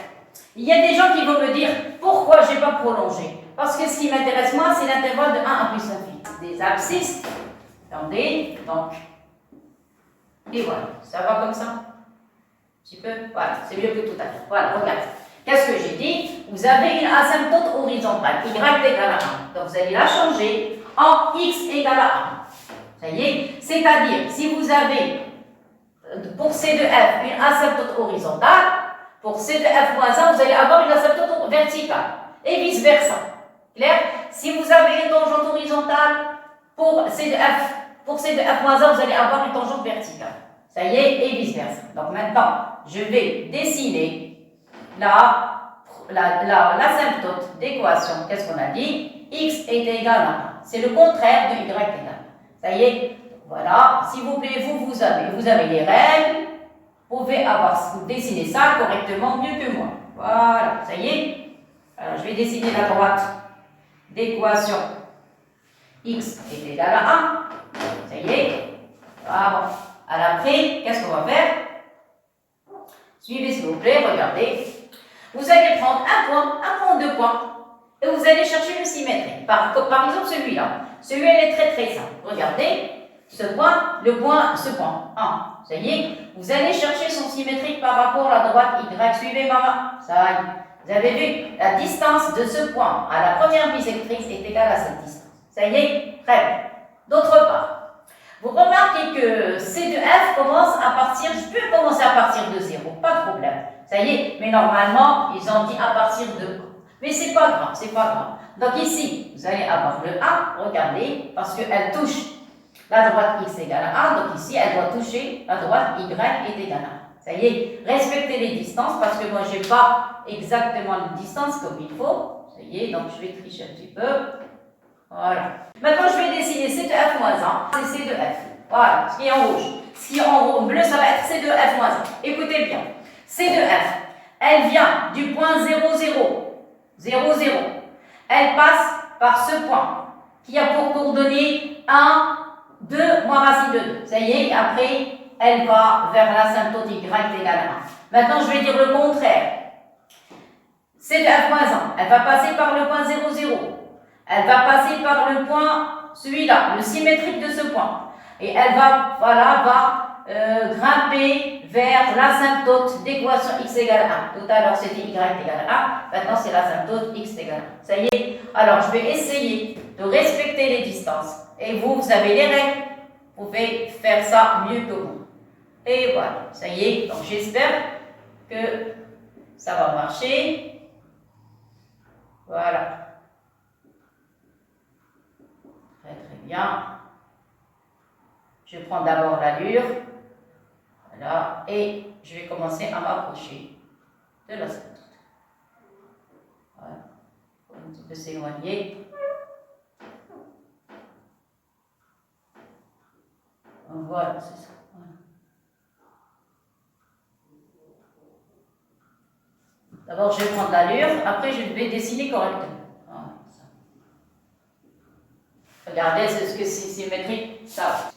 il y a des gens qui vont me dire pourquoi je n'ai pas prolongé. Parce que ce qui m'intéresse moi, c'est l'intervalle de 1 à plus infini. Des abscisses. Attendez, donc. Et voilà, ça va comme ça? Un petit peu? Voilà, c'est mieux que tout à l'heure. Voilà, regarde. Qu'est-ce que j'ai dit? Vous avez une asymptote horizontale, y égale à 1. Donc vous allez la changer en x égale à 1. Ça y est? C'est-à-dire, si vous avez pour C de F une asymptote horizontale, pour C de F moins 1, vous allez avoir une asymptote verticale. Et vice-versa. Clair? Si vous avez une tangente horizontale, pour C de F moins 1, vous allez avoir une tangente verticale. Ça y est? Et vice-versa. Donc maintenant, je vais dessiner l'asymptote d'équation. Qu'est-ce qu'on a dit? X est égal à 1. C'est le contraire de Y égale 1. Ça y est? Voilà, s'il vous plaît, vous avez les règles, vous pouvez dessiner ça correctement mieux que moi. Voilà, ça y est. Alors, je vais dessiner la droite d'équation x est égal à 1. Ça y est. Voilà. Alors après, qu'est-ce qu'on va faire? Suivez s'il vous plaît, regardez. Vous allez prendre un point, deux points, et vous allez chercher une symétrie. Par exemple, celui-là. Celui-là, il est très très simple. Regardez. Ce point, ce point 1. Ça y est, vous allez chercher son symétrique par rapport à la droite Y. Suivez maman. Ça y est. Vous avez vu, la distance de ce point à la première bisectrice est égale à cette distance. Ça y est, très bien. D'autre part, vous remarquez que C de F commence à partir, je peux commencer à partir de 0, pas de problème. Ça y est, mais normalement, ils ont dit à partir de 1. Mais c'est pas grave, c'est pas grave. Donc ici, vous allez avoir le 1, regardez, parce qu'elle touche la droite x égale à 1, donc ici, elle doit toucher la droite y est égale à 1. Ça y est, respectez les distances, parce que moi, je n'ai pas exactement les distances comme il faut. Ça y est, donc je vais tricher un petit peu. Voilà. Maintenant, je vais dessiner C de F moins 1, c'est C de F. Voilà, ce qui est en rouge. Ce qui est en bleu, ça va être C de F moins 1. Écoutez bien, C de F, elle vient du point 0, 0, 0, 0. Elle passe par ce point, qui a pour coordonnées 1, 2 moins racine de 2. Ça y est, après, elle va vers l'asymptote y égale à 1. Maintenant, je vais dire le contraire. C de F moins 1, elle va passer par le point 0, 0. Elle va passer par le point, celui-là, le symétrique de ce point. Et elle va, grimper vers l'asymptote d'équation x égale à 1. Tout à l'heure, c'était y égale à 1. Maintenant, c'est l'asymptote x égale à 1. Ça y est. Alors, je vais essayer de respecter les distances. Et vous avez les règles. Vous pouvez faire ça mieux que moi. Et voilà. Ça y est. Donc, j'espère que ça va marcher. Voilà. Très, très bien. Je prends d'abord l'allure. Voilà. Et je vais commencer à m'approcher de l'asymptote. Voilà. Un petit peu s'éloigner. Voilà, c'est ça. Voilà. D'abord, je vais prendre l'allure. Après, je vais dessiner correctement. Voilà, ça. Regardez, c'est ce que c'est symétrique. Ça.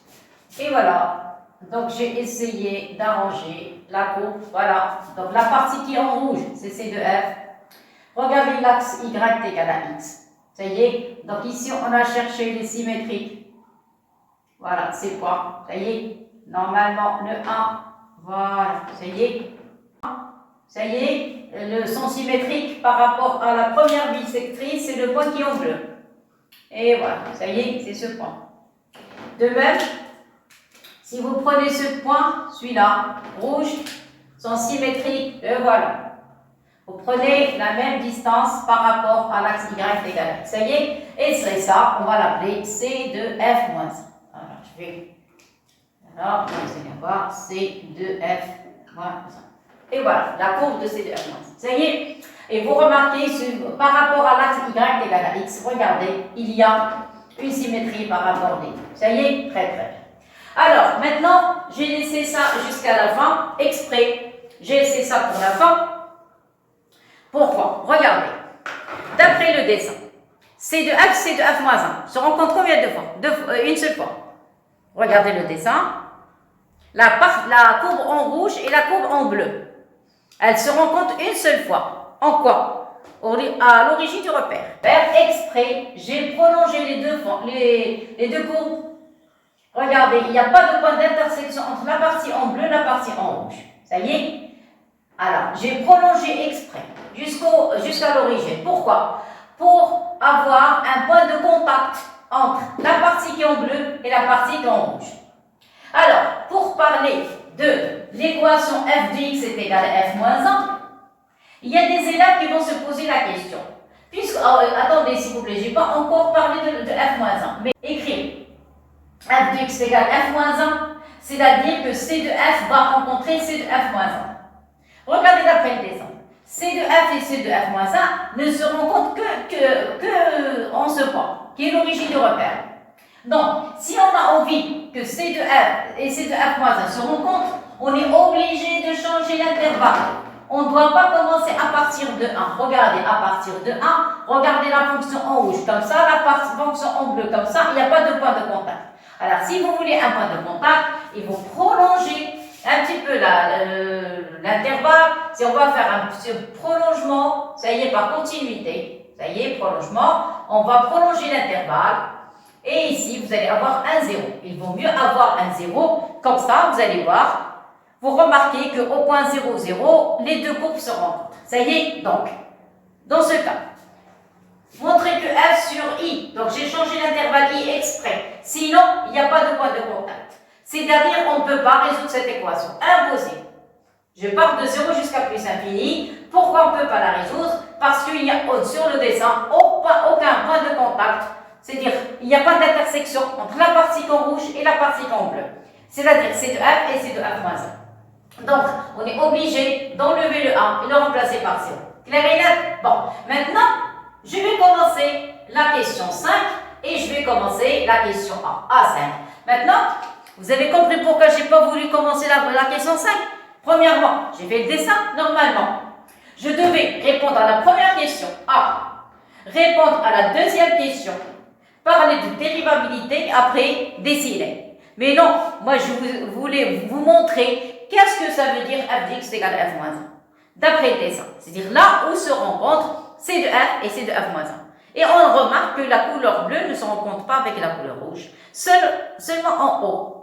Et voilà. Donc, j'ai essayé d'arranger la courbe. Voilà. Donc, la partie qui est en rouge, c'est C de F. Regardez l'axe Y égale à X. Ça y est. Donc, ici, on a cherché les symétriques. Voilà, ces points. Ça y est. Normalement, le 1. Voilà. Ça y est. Ça y est. Le son symétrique par rapport à la première bisectrice, c'est le point qui est en bleu. Et voilà. Ça y est, c'est ce point. De même, si vous prenez ce point, celui-là, rouge, son symétrique, le voilà. Vous prenez la même distance par rapport à l'axe Y égale. Ça y est. Et c'est ça, on va l'appeler C de F moins 1. Alors, je vais. Alors, vous allez voir C de F moins Et voilà, la courbe de C de F moins 1. Ça y est. Et vous remarquez, par rapport à l'axe Y égale à X, regardez, il y a une symétrie par rapport à les deux. Ça y est, très bien. Alors, maintenant, j'ai laissé ça jusqu'à la fin, exprès. J'ai laissé ça pour la fin. Pourquoi? Regardez. D'après le dessin, C de F moins 1 se rencontrent combien de fois? Une seule fois. Regardez le dessin. La courbe en rouge et la courbe en bleu. Elles se rencontrent une seule fois. En quoi? À l'origine du repère. Faire exprès, j'ai prolongé les deux courbes. Regardez, il n'y a pas de point d'intersection entre la partie en bleu et la partie en rouge. Ça y est? Alors, j'ai prolongé exprès jusqu'à l'origine. Pourquoi? Pour avoir un point de contact entre la partie qui est en bleu et la partie qui est en rouge. Alors, pour parler de l'équation f de x est égal à f moins 1, il y a des élèves qui vont se poser la question. Attendez s'il vous plaît, je n'ai pas encore parlé de f moins 1, mais écrivez f de x est égal à f moins 1, c'est-à-dire que c de f va rencontrer c de f moins 1. Regardez d'après le dessin. C de f et C de f moins 1 ne se rencontrent que en ce point, qui est l'origine du repère. Donc, si on a envie que C de f et C de f moins 1 se rencontrent, on est obligé de changer l'intervalle. On ne doit pas commencer à partir de 1. Regardez, à partir de 1, regardez la fonction en rouge comme ça, la fonction en bleu comme ça, il n'y a pas de point de contact. Alors, si vous voulez un point de contact, il faut prolonger un petit peu l'intervalle. Si on va faire un petit prolongement, ça y est, par continuité, ça y est, prolongement, on va prolonger l'intervalle. Et ici, vous allez avoir un 0. Il vaut mieux avoir un 0. Comme ça, vous allez voir, vous remarquez qu'au point 0, 0, les deux courbes se rencontrent. Ça y est, donc, dans ce cas, montrez que f sur i, donc j'ai changé l'intervalle i exprès. Sinon, il n'y a pas de point de contact. C'est-à-dire, on ne peut pas résoudre cette équation. Impossible. Je pars de 0 jusqu'à plus infini. Pourquoi on ne peut pas la résoudre? Parce qu'il n'y a sur le dessin aucun point de contact. C'est-à-dire, il n'y a pas d'intersection entre la partie en rouge et la partie en bleu. C'est-à-dire, C de f et C de f moins 1. Donc, on est obligé d'enlever le 1 et le remplacer par 0. Clair et net? Bon, maintenant, je vais commencer la question 5 et je vais commencer la question A5. Maintenant, vous avez compris pourquoi je n'ai pas voulu commencer la question 5? Premièrement, j'ai fait le dessin normalement. Je devais répondre à la première question A, répondre à la deuxième question, parler de dérivabilité, après dessiner. Mais non, moi je voulais vous montrer qu'est-ce que ça veut dire f de x égale f moins 1. D'après le dessin, c'est-à-dire là où se rencontrent c de f et c de f moins 1. Et on remarque que la couleur bleue ne se rencontre pas avec la couleur rouge, seulement en haut.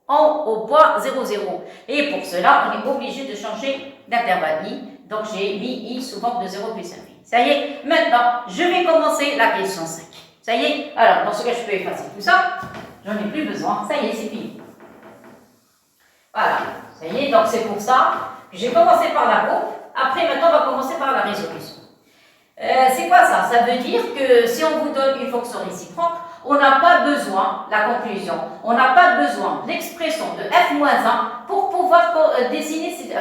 Au point 0, 0. Et pour cela, on est obligé de changer d'intervalle i. Donc, j'ai mis i sous forme de 0 plus infini. Ça y est, maintenant, je vais commencer la question 5. Ça y est, alors, dans ce cas, je peux effacer tout ça. J'en ai plus besoin. Ça y est, c'est fini. Voilà. Ça y est, donc c'est pour ça que j'ai commencé par la courbe. Après, maintenant, on va commencer par la résolution. C'est quoi ça? Ça veut dire que si on vous donne une fonction réciproque, on n'a pas besoin, la conclusion, on n'a pas besoin de l'expression de f-1 pour pouvoir dessiner C de f-1.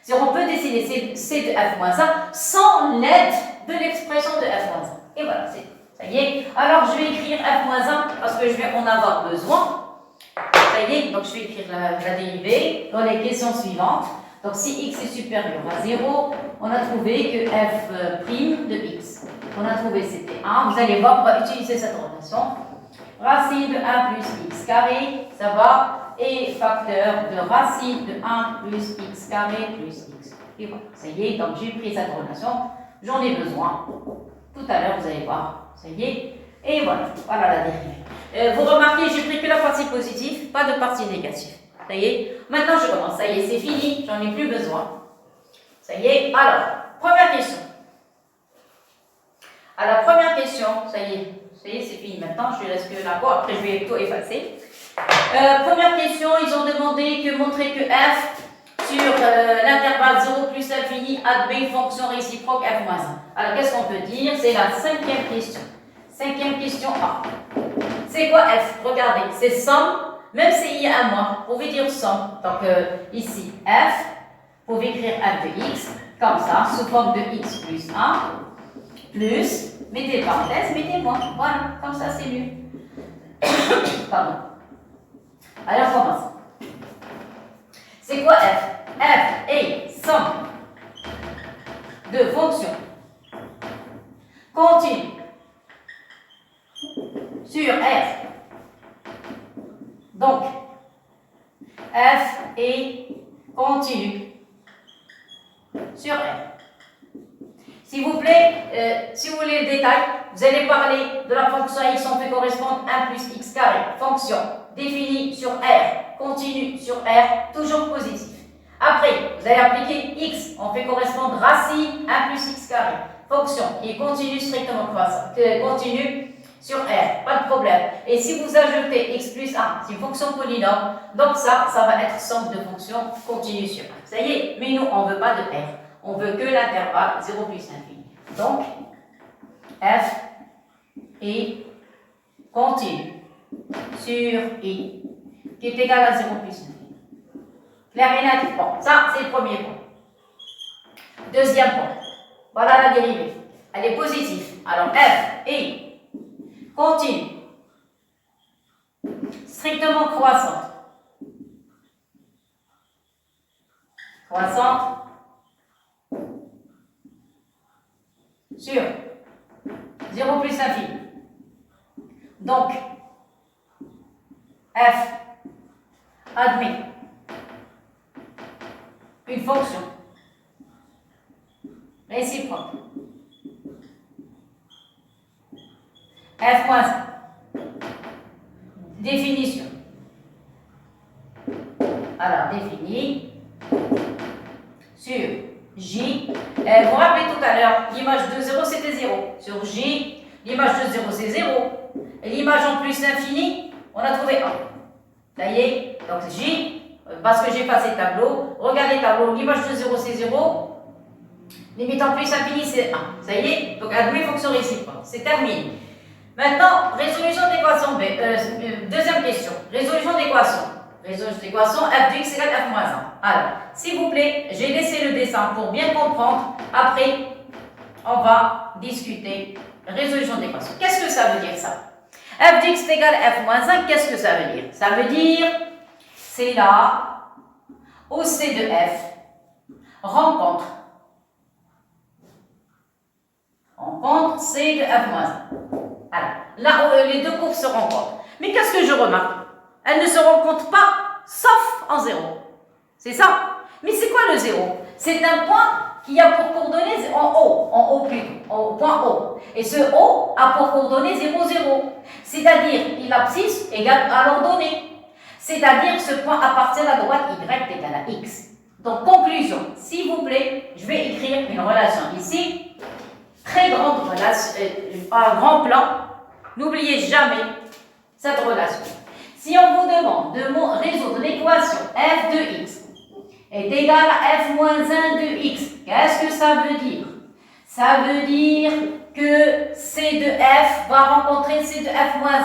Si on peut dessiner C de f-1 sans l'aide de l'expression de f-1. Et voilà, c'est tout. Ça y est. Alors, je vais écrire f-1 parce que je vais en avoir besoin. Ça y est, donc je vais écrire la dérivée dans les questions suivantes. Donc, si x est supérieur à 0, on a trouvé que f' de x. On a trouvé c'était 1. Vous allez voir, on va utiliser cette relation. Racine de 1 plus x carré, ça va. Et facteur de racine de 1 plus x carré plus x. Et voilà, ça y est, donc j'ai pris cette relation. J'en ai besoin. Tout à l'heure, vous allez voir. Ça y est. Et voilà, voilà la dérivée. Vous remarquez, j'ai pris que la partie positive, pas de partie négative. Ça y est. Maintenant, je commence. Ça y est, c'est fini. J'en ai plus besoin. Ça y est. Alors, première question. Alors, première question. Ça y est, c'est fini maintenant. Je laisse que la voix. Après, je vais tout effacer. Première question. Ils ont demandé que montrer que f sur l'intervalle 0 plus infini admet une fonction réciproque f moins 1. Alors, qu'est-ce qu'on peut dire? C'est la cinquième question. Cinquième question A. C'est quoi f? Regardez, c'est somme. Même s'il y a un moins, vous pouvez dire somme. Donc ici, f Vous pouvez écrire f de x comme ça, sous forme de x plus 1, plus, mettez parenthèse, mettez moins. Voilà, comme ça c'est mieux. Pardon. Allez, on commence. C'est quoi f? F est somme de fonctions continues sur R. Donc, f est continue sur R. S'il vous plaît, si vous voulez le détail, vous allez parler de la fonction x, on fait correspondre 1 plus x carré, fonction définie sur R, continue sur R, toujours positif. Après, vous allez appliquer x, on fait correspondre racine 1 plus x carré, fonction qui continue strictement croissante, continue sur R, pas de problème. Et si vous ajoutez x plus 1, c'est une fonction polynôme, donc ça va être somme de fonctions continues sur R. Ça y est, mais nous, on ne veut pas de R, on veut que l'intervalle 0 plus infini. Donc, f est continue sur I, qui est égal à 0 plus infini. Clair et net? Bon, ça, c'est le premier point. Deuxième point. Voilà la dérivée. Elle est positive. Alors, f est continue, strictement croissante. Croissante sur 0 plus infini. Donc, f admet une fonction réciproque f moins 1. Définition. Alors, définie sur J. Vous vous rappelez tout à l'heure, l'image de 0 c'était 0. Sur J, l'image de 0 c'est 0. Et l'image en plus l'infini, on a trouvé 1. Ça y est, donc J, parce que j'ai passé le tableau, regardez le tableau, l'image de 0 c'est 0. Limite en plus infini c'est 1. Ça y est, donc admet fonction réciproque. C'est terminé. Maintenant, résolution d'équation B. Deuxième question. Résolution d'équation. Résolution d'équation f de x égale f moins 1. Alors, s'il vous plaît, j'ai laissé le dessin pour bien comprendre. Après, on va discuter résolution d'équation. Qu'est-ce que ça veut dire ça? F de x égale f moins 1, qu'est-ce que ça veut dire? Ça veut dire, c'est là où C de f rencontre C de f moins 1. Alors, là où les deux courbes se rencontrent. Mais qu'est-ce que je remarque? Elles ne se rencontrent pas, sauf en 0. C'est ça? Mais c'est quoi le 0? C'est un point qui a pour coordonnée en haut plutôt, au point O. Et ce O a pour coordonnée 0, 0. C'est-à-dire, l'abscisse égale à l'ordonnée. C'est-à-dire, ce point appartient à la droite y égale à x. Donc, conclusion, s'il vous plaît, je vais écrire une relation ici. Très grande relation, un grand plan. N'oubliez jamais cette relation. Si on vous demande de résoudre l'équation f de x est égal à f moins 1 de x, qu'est-ce que ça veut dire? Ça veut dire que C de f va rencontrer C de f moins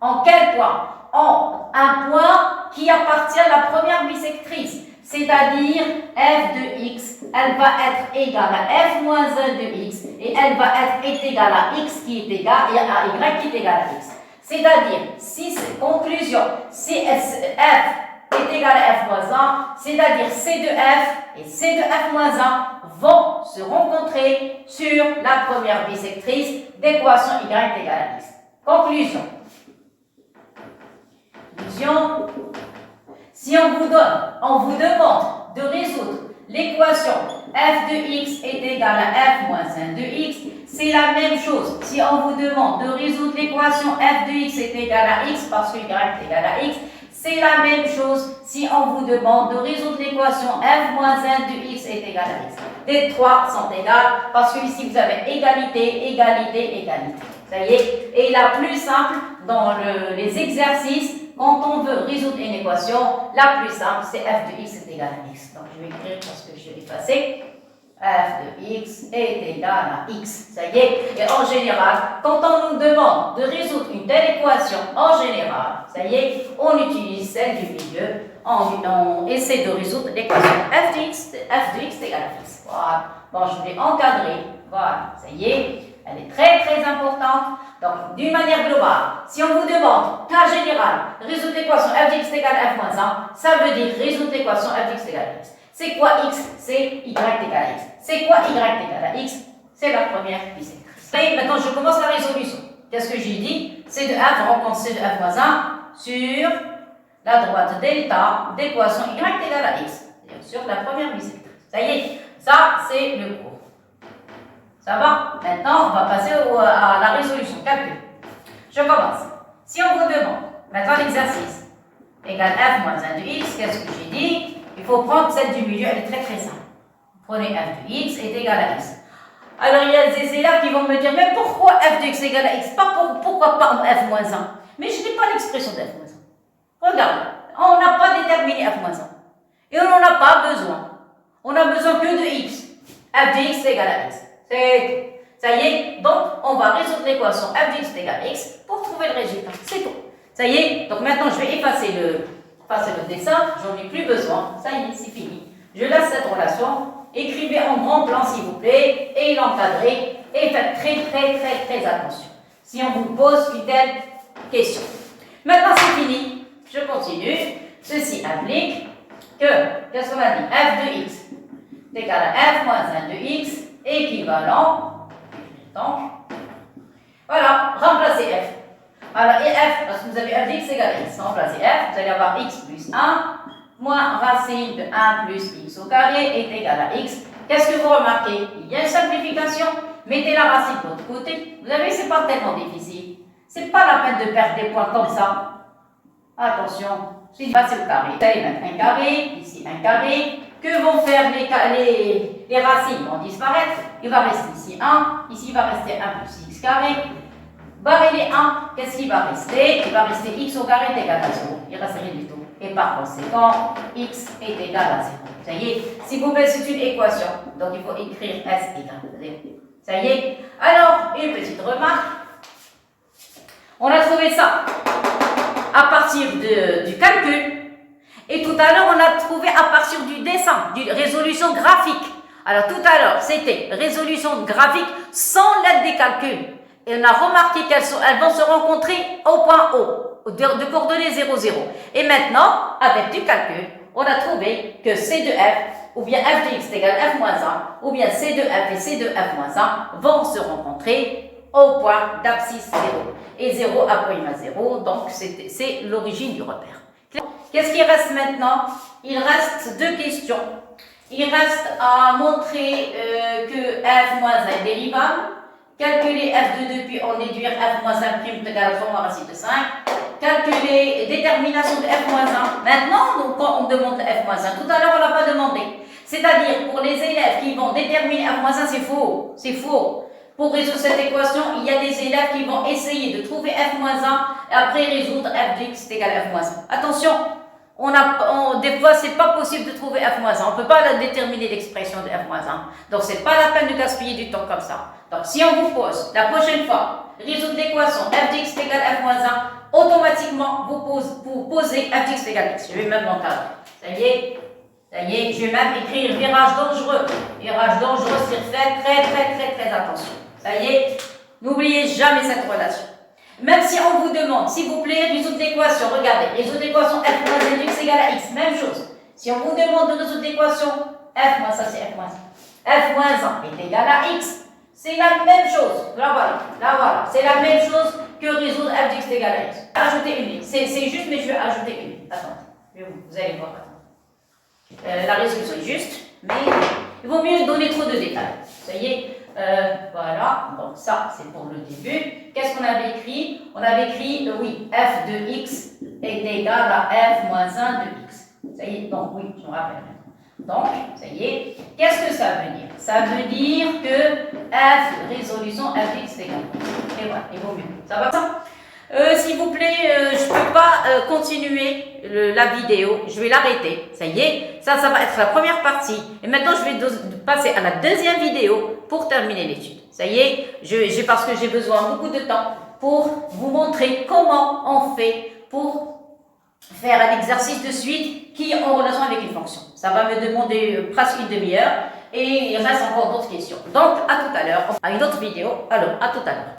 1. En quel point? En un point qui appartient à la première bisectrice. C'est-à-dire f de x, elle va être égale à f moins 1 de x et elle va être égale à x qui est égal et à y qui est égal à x. C'est-à-dire, si c'est conclusion, si f est égal à f moins 1, c'est-à-dire c de f et c de f moins 1 vont se rencontrer sur la première bisectrice d'équation y égale à x. Conclusion. Conclusion. Si on vous demande de résoudre l'équation f de x est égal à f moins 1 de x, c'est la même chose. Si on vous demande de résoudre l'équation f de x est égal à x parce que y est égal à x, c'est la même chose si on vous demande de résoudre l'équation f moins 1 de x est égal à x. Les trois sont égales parce que ici vous avez égalité, égalité, égalité. Ça y est. Et la plus simple dans les exercices, quand on veut résoudre une équation, la plus simple, c'est f de x est égal à x. Donc, je vais écrire parce que je l'ai effacé. F de x est égal à x. Ça y est. Et en général, quand on nous demande de résoudre une telle équation, en général, ça y est, on utilise celle du milieu. On essaie de résoudre l'équation f de x égale à x. Voilà. Bon, je vais encadrer. Voilà, ça y est. Elle est très très importante. Donc, d'une manière globale, si on vous demande, cas général, résoudre l'équation f de x égale f moins 1, ça veut dire résoudre l'équation f de x égale à x. C'est quoi x? C'est y égale à x. C'est quoi y égale à x? C'est la première bisectrice. Et maintenant, je commence la résolution. Qu'est-ce que j'ai dit? C de f, on rencontre C de f moins 1 sur la droite delta d'équation y égale à x. C'est-à-dire sur la première bisectrice. Ça y est, ça c'est le cours. Ça va? Maintenant, on va passer à la résolution. Calcul. Je commence. Si on vous demande, maintenant l'exercice, égale f moins 1 de x, qu'est-ce que j'ai dit? Il faut prendre celle du milieu, elle est très très simple. Prenez f de x est égal à x. Alors, il y a des élèves qui vont me dire, mais pourquoi f de x égale à x? Pourquoi pas f moins 1? Mais je n'ai pas l'expression de f moins 1. Regarde, on n'a pas déterminé f moins 1. Et on n'en a pas besoin. On a besoin que de x. F de x égale à x. C'est tout. Ça y est, donc on va résoudre l'équation f de x égale à x pour trouver le résultat. C'est tout. Ça y est, donc maintenant je vais effacer le dessin, j'en ai plus besoin. Ça y est, c'est fini. Je laisse cette relation. Écrivez en grand plan s'il vous plaît et l'encadrez et faites très attention. Si on vous pose une telle question. Maintenant c'est fini. Je continue. Ceci implique que, qu'est-ce qu'on a dit? F de x est égal à f moins 1 de x équivalent. Donc, voilà, remplacez f. Alors, et f, parce que vous avez f de x égale à x. Remplacez f, vous allez avoir x plus 1 moins racine de 1 plus x au carré est égal à x. Qu'est-ce que vous remarquez? Il y a une simplification. Mettez la racine de l'autre côté. Vous avez vu, c'est pas tellement difficile. C'est pas la peine de perdre des points comme ça. Attention, c'est passer au carré. Vous allez mettre un carré, ici un carré. Que vont faire les racines? Vont disparaître. Il va rester ici 1. Ici, il va rester 1 plus x carré. Barrez les 1. Qu'est-ce qui va rester? Il va rester x au carré est égal à 0. Il ne reste rien du tout. Et par conséquent, x est égal à 0. Ça y est, s'il vous plaît, c'est une équation. Donc, il faut écrire s égale à 0. Ça y est. Alors, une petite remarque. On a trouvé ça à partir du calcul. Et tout à l'heure, on a trouvé à partir du dessin, d'une résolution graphique. Alors, tout à l'heure, c'était résolution graphique sans l'aide des calculs. Et on a remarqué qu'elles vont se rencontrer au point O, de coordonnées 0, 0. Et maintenant, avec du calcul, on a trouvé que C de f, ou bien f de x égale f moins 1, ou bien C de f et C de f moins 1 vont se rencontrer au point d'abscisse 0. Et 0 approche à 0, donc c'est l'origine du repère. Qu'est-ce qui reste maintenant? Il reste deux questions. Il reste à montrer que f moins 1 est dérivable. Calculer f de 2 puis en déduire f moins 1 prime égale à 3 moins racine de 5. Calculer détermination de f moins 1. Maintenant, donc, quand on demande f moins 1, tout à l'heure on ne l'a pas demandé. C'est-à-dire, pour les élèves qui vont déterminer f moins 1, c'est faux. C'est faux. Pour résoudre cette équation, il y a des élèves qui vont essayer de trouver f moins 1 et après résoudre f de x égale à f moins 1. Attention, des fois, c'est pas possible de trouver f moins 1. On ne peut pas déterminer l'expression de f moins 1. Donc, c'est pas la peine de gaspiller du temps comme ça. Donc, si on vous pose la prochaine fois, résoudre l'équation f de x égale f moins 1, automatiquement, vous posez f de x égale x. Je vais même l'encadrer. Ça y est, je vais même écrire virage dangereux. Virage dangereux, c'est très attention. Ça y est, n'oubliez jamais cette relation. Même si on vous demande, s'il vous plaît, résoudre l'équation, regardez, résoudre l'équation f moins 1 de x égale à x, même chose. Si on vous demande de résoudre l'équation f moins 1, c'est f moins 1. F moins 1 est égal à x. C'est la même chose. Là voilà. C'est la même chose que résoudre f de x égale à x. Ajouter une ligne. C'est juste, mais je vais ajouter une ligne. Attendez, vous allez voir. La résolution est juste, mais il vaut mieux donner trop de détails. Ça y est, voilà. Donc ça, c'est pour le début. Qu'est-ce qu'on avait écrit? On avait écrit, oui, f de x est égal à f moins 1 de x. Ça y est, donc oui, je me rappelle. Donc, ça y est. Qu'est-ce que ça veut dire? Ça veut dire que f résolution f de x est égal à x. Et voilà, il vaut mieux. Ça va ça? S'il vous plaît, je ne peux pas continuer la vidéo, je vais l'arrêter, ça y est, ça va être la première partie. Et maintenant, je vais passer à la deuxième vidéo pour terminer l'étude. Ça y est, parce que j'ai besoin beaucoup de temps pour vous montrer comment on fait pour faire un exercice de suite qui est en relation avec une fonction. Ça va me demander presque une demi-heure et il reste encore d'autres questions. Donc, à tout à l'heure, à une autre vidéo. Alors, à tout à l'heure.